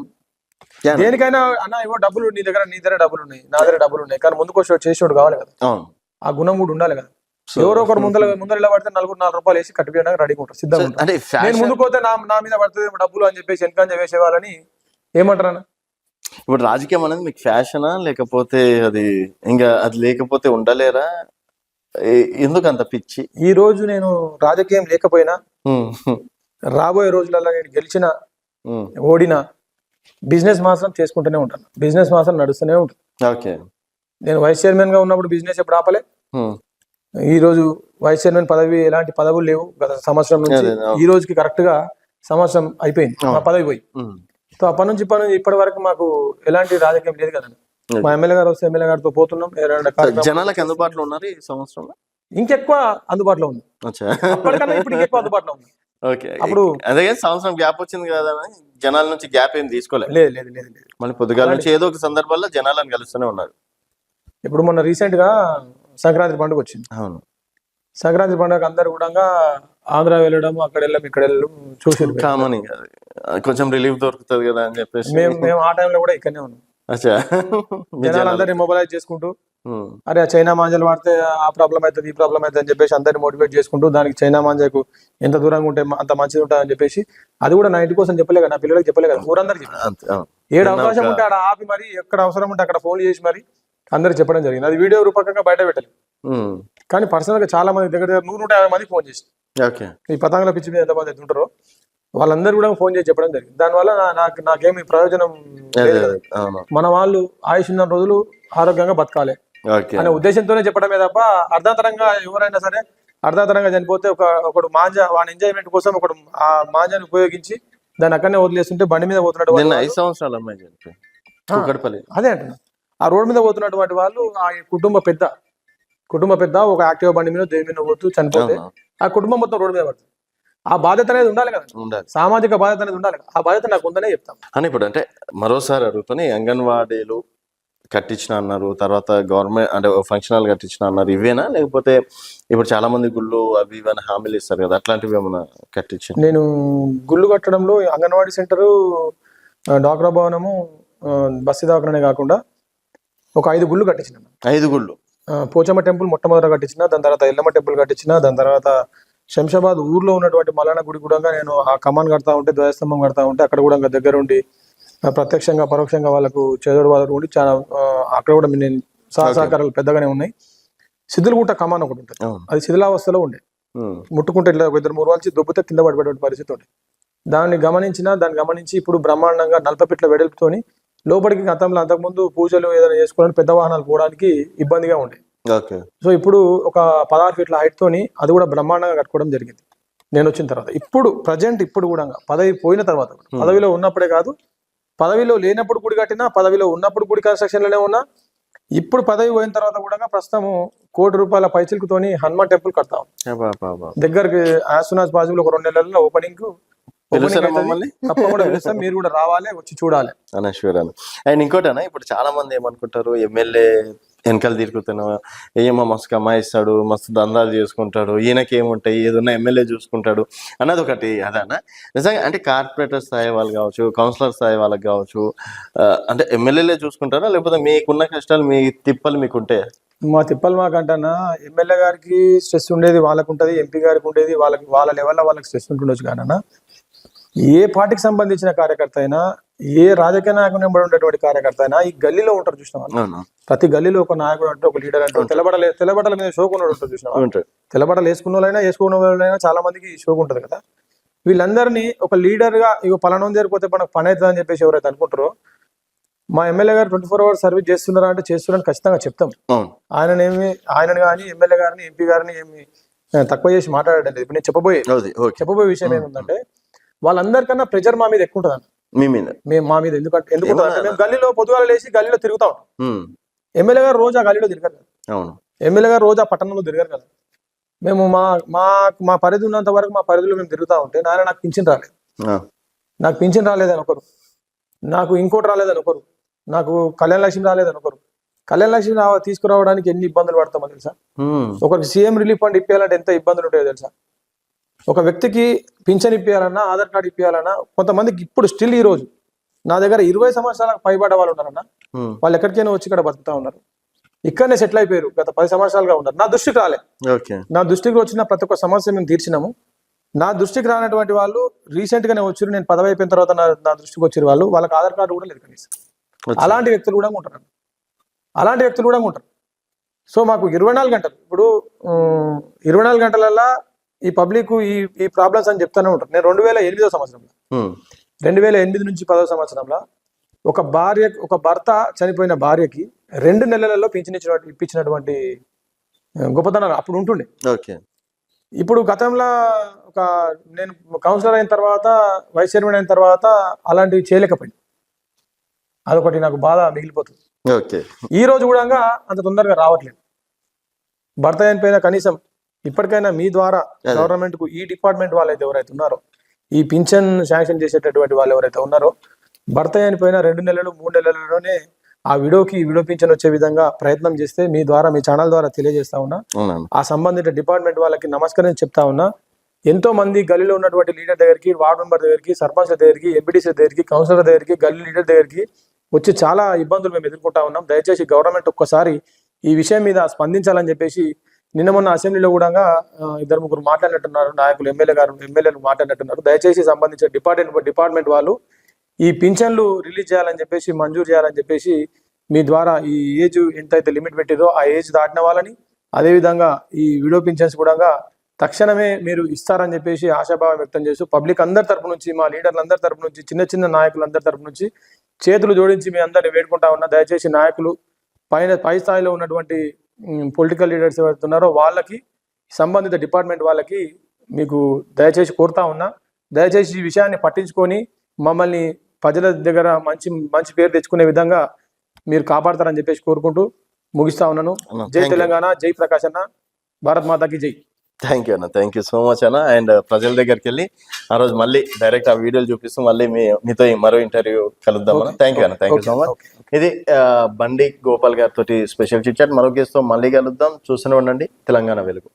దేనికైనా అన్న ఇవో డబ్బులు నీ దగ్గర డబ్బులు ఉన్నాయి, నా దగ్గర డబ్బులు ఉన్నాయి, కానీ ముందుకు చేసేవాడు కావాలి కదా, ఆ గుణం కూడా ఉండాలి కదా. ఎవరో ఒకరు ముందర ఇలా పడితే 4 రూపాయలు వేసి కట్టిపోయడానికి రెడీగా ఉంటారు, సిద్ధంగా ఉంటారు. నేను ముందుకు పోతే నా మీద పడుతుంది డబ్బులు అని చెప్పేసి వెనకంజ వేసేవాళ్ళని ఏమంటారా? ఇప్పుడు రాజకీయం అనేది మీకు ఫ్యాషనా, లేకపోతే అది ఇంకా అది లేకపోతే ఉండలేరా? ఎందుకు అంత పిచ్చి? ఈ రోజు నేను రాజకీయం లేకపోయినా రాబోయే రోజులలో నేను గెలిచిన ఓడినా బిజినెస్ మాత్రం చేసుకుంటూనే ఉంటాను, బిజినెస్ మాత్రం నడుస్తూనే ఉంటుంది. ఓకే, నేను వైస్ చైర్మన్ గా ఉన్నప్పుడు బిజినెస్ ఎప్పుడు ఆపలే, ఈ రోజు వైస్ చైర్మన్ పదవి ఎలాంటి పదవులు లేవు గత సంవత్సరం నుంచి. అదే, అవును. ఈ రోజుకి కరెక్ట్ గా సంవత్సరం అయిపోయింది మా పదవి పోయి. ఉమ్. సో అప్పటి నుంచి ఇప్పటి వరకు మాకు ఎలాంటి రాజకీయం లేదు కదండి. మా ఎమ్మెల్యే గారు వస్తే ఎమ్మెల్యే గారితో పోతున్నాం, ఏదైనా కార్యక్రమం జనాలకు అందుబాటులో ఉన్నారు ఈ సంవత్సరంలో. ఇంకెక్కువ అందుబాటులో ఉంది. అచ్చా. అప్పటికన్నా ఇప్పుడు ఎక్కువ అందుబాటులో ఉంది. ఓకే. అప్పుడు అదే సంవత్సరం గ్యాప్ వచ్చింది కదా అని జనాల నుంచి గ్యాప్ ఏం తీసుకోలేదు. లేదు లేదు లేదు లేదు. మళ్ళీ పొద్దుగాల నుంచి ఏదో ఒక సందర్భాల్లో జనాలను కలుస్తూనే ఉన్నారు. ఇప్పుడు మొన్న రీసెంట్ గా సంక్రాంతి పండుగ వచ్చింది. అవును. సంక్రాంతి పండుగ అందరు కూడా ఆంధ్ర వెళ్ళడం, అక్కడ వెళ్ళడం, ఇక్కడ వెళ్ళడం చూసి కామన్, కొంచెం రిలీఫ్ దొరుకుతుంది కదా అని చెప్పేసి మేము ఆ టైంలో కూడా ఇక్కడనే ఉన్నాం. అచ్చా. జనాలందరినీ మొబైలైజ్ చేసుకుంటూ, అరే చైనా మాంజాలు వాడితే ఆ ప్రాబ్లం అవుతుంది, ఈ ప్రాబ్లం అవుతుంది అని చెప్పేసి అందరినీ మోటివేట్ చేసుకుంటూ, దానికి చైనా మాంజాకు ఎంత దూరంగా ఉంటే అంత మంచిది ఉంటుంది అని చెప్పేసి, అది కూడా నా ఇంటి కోసం చెప్పలే కదా, నా పిల్లలకి చెప్పలే కదా, ఊరందరికి ఏడు అవకాశం ఉంటే ఆడ ఆపి మరి ఎక్కడ అవసరం ఉంటే అక్కడ ఫోన్ చేసి మరి అందరికి చెప్పడం జరిగింది. అది వీడియో రూపకంగా బయట పెట్టలేదు, కానీ పర్సనల్ గా చాలా మంది దగ్గర 100-150 మంది ఫోన్ చేసి ఈ పతంగుల పిచ్చి మీద ఎంతమంది ఎత్తుంటారో వాళ్ళందరూ కూడా ఫోన్ చేసి చెప్పడం జరిగింది. దానివల్ల నాకేమి ప్రయోజనం లేదు కదా. మన వాళ్ళు ఆయుష్ ఉన్న రోజులు ఆరోగ్యంగా బతకాలి అనే ఉద్దేశంతోనే చెప్పడమే తప్ప అర్ధాంతరంగా ఎవరైనా సరే అర్ధాంతరంగా చనిపోతే ఒకడు మాంజా వాని ఎంజాయ్మెంట్ కోసం ఒకడు ఆ మాంజాన్ని ఉపయోగించి దాన్ని అక్కడనే వదిలేస్తుంటే బండి మీద పోతున్నట్టు 5 సంవత్సరాల అమ్మాయి అదే అంటున్నా. ఆ రోడ్డు మీద పోతున్నటువంటి వాళ్ళు ఆ కుటుంబ పెద్ద ఒక యాక్టివ్ బండి మీద దేని మీద పోతూ చనిపోతే ఆ కుటుంబం మొత్తం రోడ్డు మీద పడుతుంది. ఆ బాధ్యత అనేది ఉండాలి కదా, సామాజిక బాధ్యత అనేది ఉండాలి. ఆ బాధ్యత నాకు ఉందనే చెప్తాం. అని ఇప్పుడు అంటే మరోసారి అడుగుతాను, అంగన్వాడీలు కట్టించిన అన్నారు, తర్వాత గవర్నమెంట్ అంటే ఫంక్షన్ హాల్ కట్టించిన అన్నారు, ఇవేనా లేకపోతే ఇప్పుడు చాలా మంది గుళ్ళు అవి ఇవన్నీ హామీలు ఇస్తారు కదా, అట్లాంటివి ఏమైనా కట్టించాను? నేను గుళ్ళు కట్టడంలో అంగన్వాడీ సెంటరు, డాక్రా భవనము, బస్సు దాఖలనే కాకుండా ఒక 5 గుళ్ళు కట్టించిన. 5 గుళ్ళు. పోచమ్మ టెంపుల్ మొట్టమొదట కట్టించిన, దాని తర్వాత ఎల్లమ్మ టెంపుల్ కట్టించిన, దాని తర్వాత శంషాబాద్ ఊర్లో ఉన్నటువంటి మలానా గుడి కూడా నేను ఆ కమాన్ కడతా ఉంటే, ధ్వజస్తంభం కడతా ఉంటే అక్కడ కూడా దగ్గర ఉండి ప్రత్యక్షంగా పరోక్షంగా వాళ్ళకు చేదోడు వాళ్ళకు ఉండి చాలా అక్కడ కూడా నేను సహకారాలు పెద్దగానే ఉన్నాయి. సిద్ధులగుట్ట కమాన్ ఒకటి ఉంటుంది, అది శిథిలావస్థలో ఉండే, ముట్టుకుంటే ఇట్లా 2-3 వాళ్ళకి దొబ్బుతే కింద పడిపోయే పరిస్థితి ఉండే. దాన్ని గమనించి ఇప్పుడు బ్రహ్మాండంగా 40 ఫీట్ల వెడల్పుతోని లోపలికి గతంలో అంతకుముందు పూజలు ఏదైనా చేసుకోవడానికి పెద్ద వాహనాలు పోవడానికి ఇబ్బందిగా ఉండే. సో ఇప్పుడు ఒక 16 ఫీట్ల హైట్ తోని అది కూడా బ్రహ్మాండంగా కట్టుకోవడం జరిగింది నేను వచ్చిన తర్వాత. ఇప్పుడు కూడా పదవి పోయిన తర్వాత, పదవిలో ఉన్నప్పుడే కాదు, పదవిలో లేనప్పుడు గుడి కట్టినా, పదవిలో ఉన్నప్పుడు గుడి కన్స్ట్రక్షన్ లోనే ఉన్నా, ఇప్పుడు పదవి పోయిన తర్వాత కూడా ప్రస్తుతం ₹1 కోటి పైచిలుకుతోని హనుమాన్ టెంపుల్ కడతాం దగ్గరికి. యాజ్ సూన్ యాజ్ పాసిబుల్ ఒక 2 నెలల్లో ఓపెనింగ్ తప్పకుండా పిలుస్తాం, మీరు కూడా రావాలి, వచ్చి చూడాలి అనశ్వరాలు. అండ్ ఇంకోటనా, ఇప్పుడు చాలా మంది ఏమనుకుంటారు, ఎమ్మెల్యే వెనకాల తిరుగుతున్నా ఏమో మస్తు కమాయిస్తాడు, మస్తు దందాలు చేసుకుంటాడు, ఈయనకి ఏముంటాయి, ఏదన్నా ఎమ్మెల్యే చూసుకుంటాడు అన్నది ఒకటి. అదనా నిజంగా అంటే కార్పొరేటర్ స్థాయి వాళ్ళు కావచ్చు, కౌన్సిలర్ స్థాయి వాళ్ళకి కావచ్చు, అంటే ఎమ్మెల్యేలే చూసుకుంటారా లేకపోతే మీకున్న కష్టాలు మీ తిప్పలు మీకుంటే? మా తిప్పలు మాకంటా ఎమ్మెల్యే గారికి స్ట్రెస్ ఉండేది వాళ్ళకు ఉంటుంది, ఎంపీ గారికి ఉండేది వాళ్ళ లెవెల్లో వాళ్ళకి స్ట్రెస్ ఉంటుండొచ్చు. కానీ ఏ పార్టీకి సంబంధించిన కార్యకర్త అయినా, ఏ రాజకీయ నాయకుని ఉండేటువంటి కార్యకర్త అయినా ఈ గల్లీలో ఉంటారు చూసినా, ప్రతి గల్లీలో ఒక నాయకుడు అంటే, ఒక లీడర్ అంటే, తెల్లబడల మీద షోకున్నాడు ఉంటుంది చూసినా. తెల్లబడలు వేసుకున్న వాళ్ళైనా వేసుకున్న వాళ్ళైనా చాలా మందికి షోకు ఉంటుంది కదా. వీళ్ళందరినీ ఒక లీడర్ గా ఇక పలానా జరిగిపోతే మనకు పని అవుతుంది అని చెప్పేసి ఎవరైతే అనుకుంటారో, మా ఎమ్మెల్యే గారు 24 hours సర్వీస్ చేస్తున్నారా అంటే చేస్తున్నారని ఖచ్చితంగా చెప్తాం. ఆయనను కానీ ఎమ్మెల్యే గారిని, ఎంపీ గారిని ఏమి తక్కువ చేసి మాట్లాడండి. ఇప్పుడు నేను చెప్పబోయే విషయం ఏంటంటే, వాళ్ళందరికన్నా ప్రెజర్ మా మీద ఎక్కువ ఉంటుంది. మా మీద ఎందుకంటే మేము గల్లీలో పొద్దుగాల లేచి గల్లీలో తిరుగుతాం. ఎమ్మెల్యే గారు రోజు ఆ గల్లీలో తిరగరు కదా, ఎమ్మెల్యే గారు రోజు ఆ పట్టణంలో తిరగరు కదా. మేము మా పరిధి ఉన్నంత వరకు మా పరిధిలో మేము తిరుగుతా ఉంటే, నాకు పింఛన్ రాలేదని ఒకరు, నాకు ఇంకోటి రాలేదని ఒకరు, నాకు కళ్యాణ లక్ష్మి రాలేదని ఒకరు. కళ్యాణ లక్ష్మి తీసుకురావడానికి ఎన్ని ఇబ్బందులు పడతామో తెలుసా? ఒకరికి సీఎం రిలీఫ్ ఫండ్ ఇప్పించాలంటే ఎంత ఇబ్బందులు ఉంటాయో తెలుసా? ఒక వ్యక్తికి పింఛన్ ఇప్పించాలన్నా, ఆధార్ కార్డు ఇప్పించాలన్నా, కొంతమందికి ఇప్పుడు స్టిల్ ఈ రోజు నా దగ్గర 20 సంవత్సరాలకు పైబడ్డ వాళ్ళు ఉన్నారన్నా, వాళ్ళు ఎక్కడికైనా వచ్చి ఇక్కడ బతుకుతా ఉన్నారు, ఇక్కడనే సెటిల్ అయిపోయారు, గత 10 సంవత్సరాలుగా ఉన్నారు. నా దృష్టికి రాలే, నా దృష్టికి వచ్చిన ప్రతి ఒక్క సమస్య మేము తీర్చినాము. నా దృష్టికి రానటువంటి వాళ్ళు రీసెంట్ గానే వచ్చారు, నేను పదవి అయిపోయిన తర్వాత నా దృష్టికి వచ్చారు వాళ్ళు, వాళ్ళకి ఆధార్ కార్డు కూడా లేదు కనీసం. అలాంటి వ్యక్తులు కూడా ఉంటారు. సో మాకు 24 గంటలు, ఇప్పుడు 24 గంటలల్లా ఈ పబ్లిక్ ఈ ప్రాబ్లమ్స్ అని చెప్తానే ఉంటారు. నేను 2008వ సంవత్సరంలో 2008 నుంచి 10వ సంవత్సరంలో ఒక భర్త చనిపోయిన భార్యకి 2 నెలలలో పింఛన్ ఇప్పించినటువంటి గొప్పతనం అప్పుడు ఉంటుండే. ఓకే. ఇప్పుడు గతంలో ఒక నేను కౌన్సిలర్ అయిన తర్వాత, వైస్ చైర్మన్ అయిన తర్వాత అలాంటివి చేయలేకపోయింది. అదొకటి నాకు బాధ మిగిలిపోతుంది. ఓకే. ఈ రోజు కూడా అంత తొందరగా రావట్లేదు. భర్త చనిపోయిన కనీసం ఇప్పటికైనా మీ ద్వారా గవర్నమెంట్ కు ఈ డిపార్ట్మెంట్ వాళ్ళైతే ఎవరైతే ఉన్నారో, ఈ పింఛన్ శాంక్షన్ చేసేటటువంటి వాళ్ళు ఎవరైతే ఉన్నారో, భర్త చనిపోయిన 2 నెలలు 3 నెలలలోనే ఆ విడో పింఛన్ వచ్చే విధంగా ప్రయత్నం చేస్తే మీ ద్వారా, మీ ఛానల్ ద్వారా తెలియజేస్తా ఉన్నా. ఆ సంబంధిత డిపార్ట్మెంట్ వాళ్ళకి నమస్కరించి చెప్తా ఉన్నా. ఎంతో మంది గల్లీలో ఉన్నటువంటి లీడర్ దగ్గరికి, వార్డు మెంబర్ దగ్గరికి, సర్పంచ్ దగ్గరికి, ఎంపీటీసీ దగ్గరికి, కౌన్సిలర్ దగ్గరికి, గల్లీ లీడర్ దగ్గరికి వచ్చి చాలా ఇబ్బందులు మేము ఎదుర్కొంటా ఉన్నాం. దయచేసి గవర్నమెంట్ ఒక్కసారి ఈ విషయం మీద స్పందించాలని చెప్పేసి నిన్న మొన్న అసెంబ్లీలో కూడా 2-3 మాట్లాడినట్టున్నారు, నాయకులు, ఎమ్మెల్యేలు మాట్లాడినట్టున్నారు. దయచేసి సంబంధించిన డిపార్ట్మెంట్ వాళ్ళు ఈ పింఛన్లు రిలీజ్ చేయాలని చెప్పేసి, మంజూరు చేయాలని చెప్పేసి మీ ద్వారా ఈ ఏజ్ ఎంతైతే లిమిట్ పెట్టిరో ఆ ఏజ్ దాటిన వాళ్ళని, అదేవిధంగా ఈ విడో పింఛన్స్ కూడా తక్షణమే మీరు ఇస్తారని చెప్పేసి ఆశాభావం వ్యక్తం చేస్తూ పబ్లిక్ అందరి తరపు నుంచి, మా లీడర్లు అందరి తరపు నుంచి, చిన్న నాయకులందరి తరపు నుంచి చేతులు జోడించి మీ అందరిని వేడుకుంటా ఉన్నా. దయచేసి నాయకులు, పై స్థాయిలో ఉన్నటువంటి పొలిటికల్ లీడర్స్ ఎవరైతే ఉన్నారో వాళ్ళకి, సంబంధిత డిపార్ట్మెంట్ వాళ్ళకి మీకు దయచేసి కోరుతా ఉన్నా. దయచేసి ఈ విషయాన్ని పట్టించుకొని మమ్మల్ని ప్రజల దగ్గర మంచి పేరు తెచ్చుకునే విధంగా మీరు కాపాడతారని చెప్పేసి కోరుకుంటూ ముగిస్తా ఉన్నాను. జై తెలంగాణ, జై ప్రకాష్ అన్న, భారత్ మాతాకి జై. థ్యాంక్ యూ అన్న, థ్యాంక్ యూ సో మచ్ అన్న. అండ్ ప్రజల దగ్గరికి వెళ్ళి ఆ రోజు మళ్ళీ డైరెక్ట్ ఆ వీడియోలు చూపిస్తూ మళ్ళీ మీతో మరో ఇంటర్వ్యూ కలుద్దాం అన్న. థ్యాంక్ యూ అన్న, థ్యాంక్ యూ సో మచ్. ఇది బండి గోపాల్ గారితో స్పెషల్ చిట్ చాట్. మరో కేసుతో మళ్ళీ కలుద్దాం. చూస్తూనే ఉండండి తెలంగాణ వెలుగు.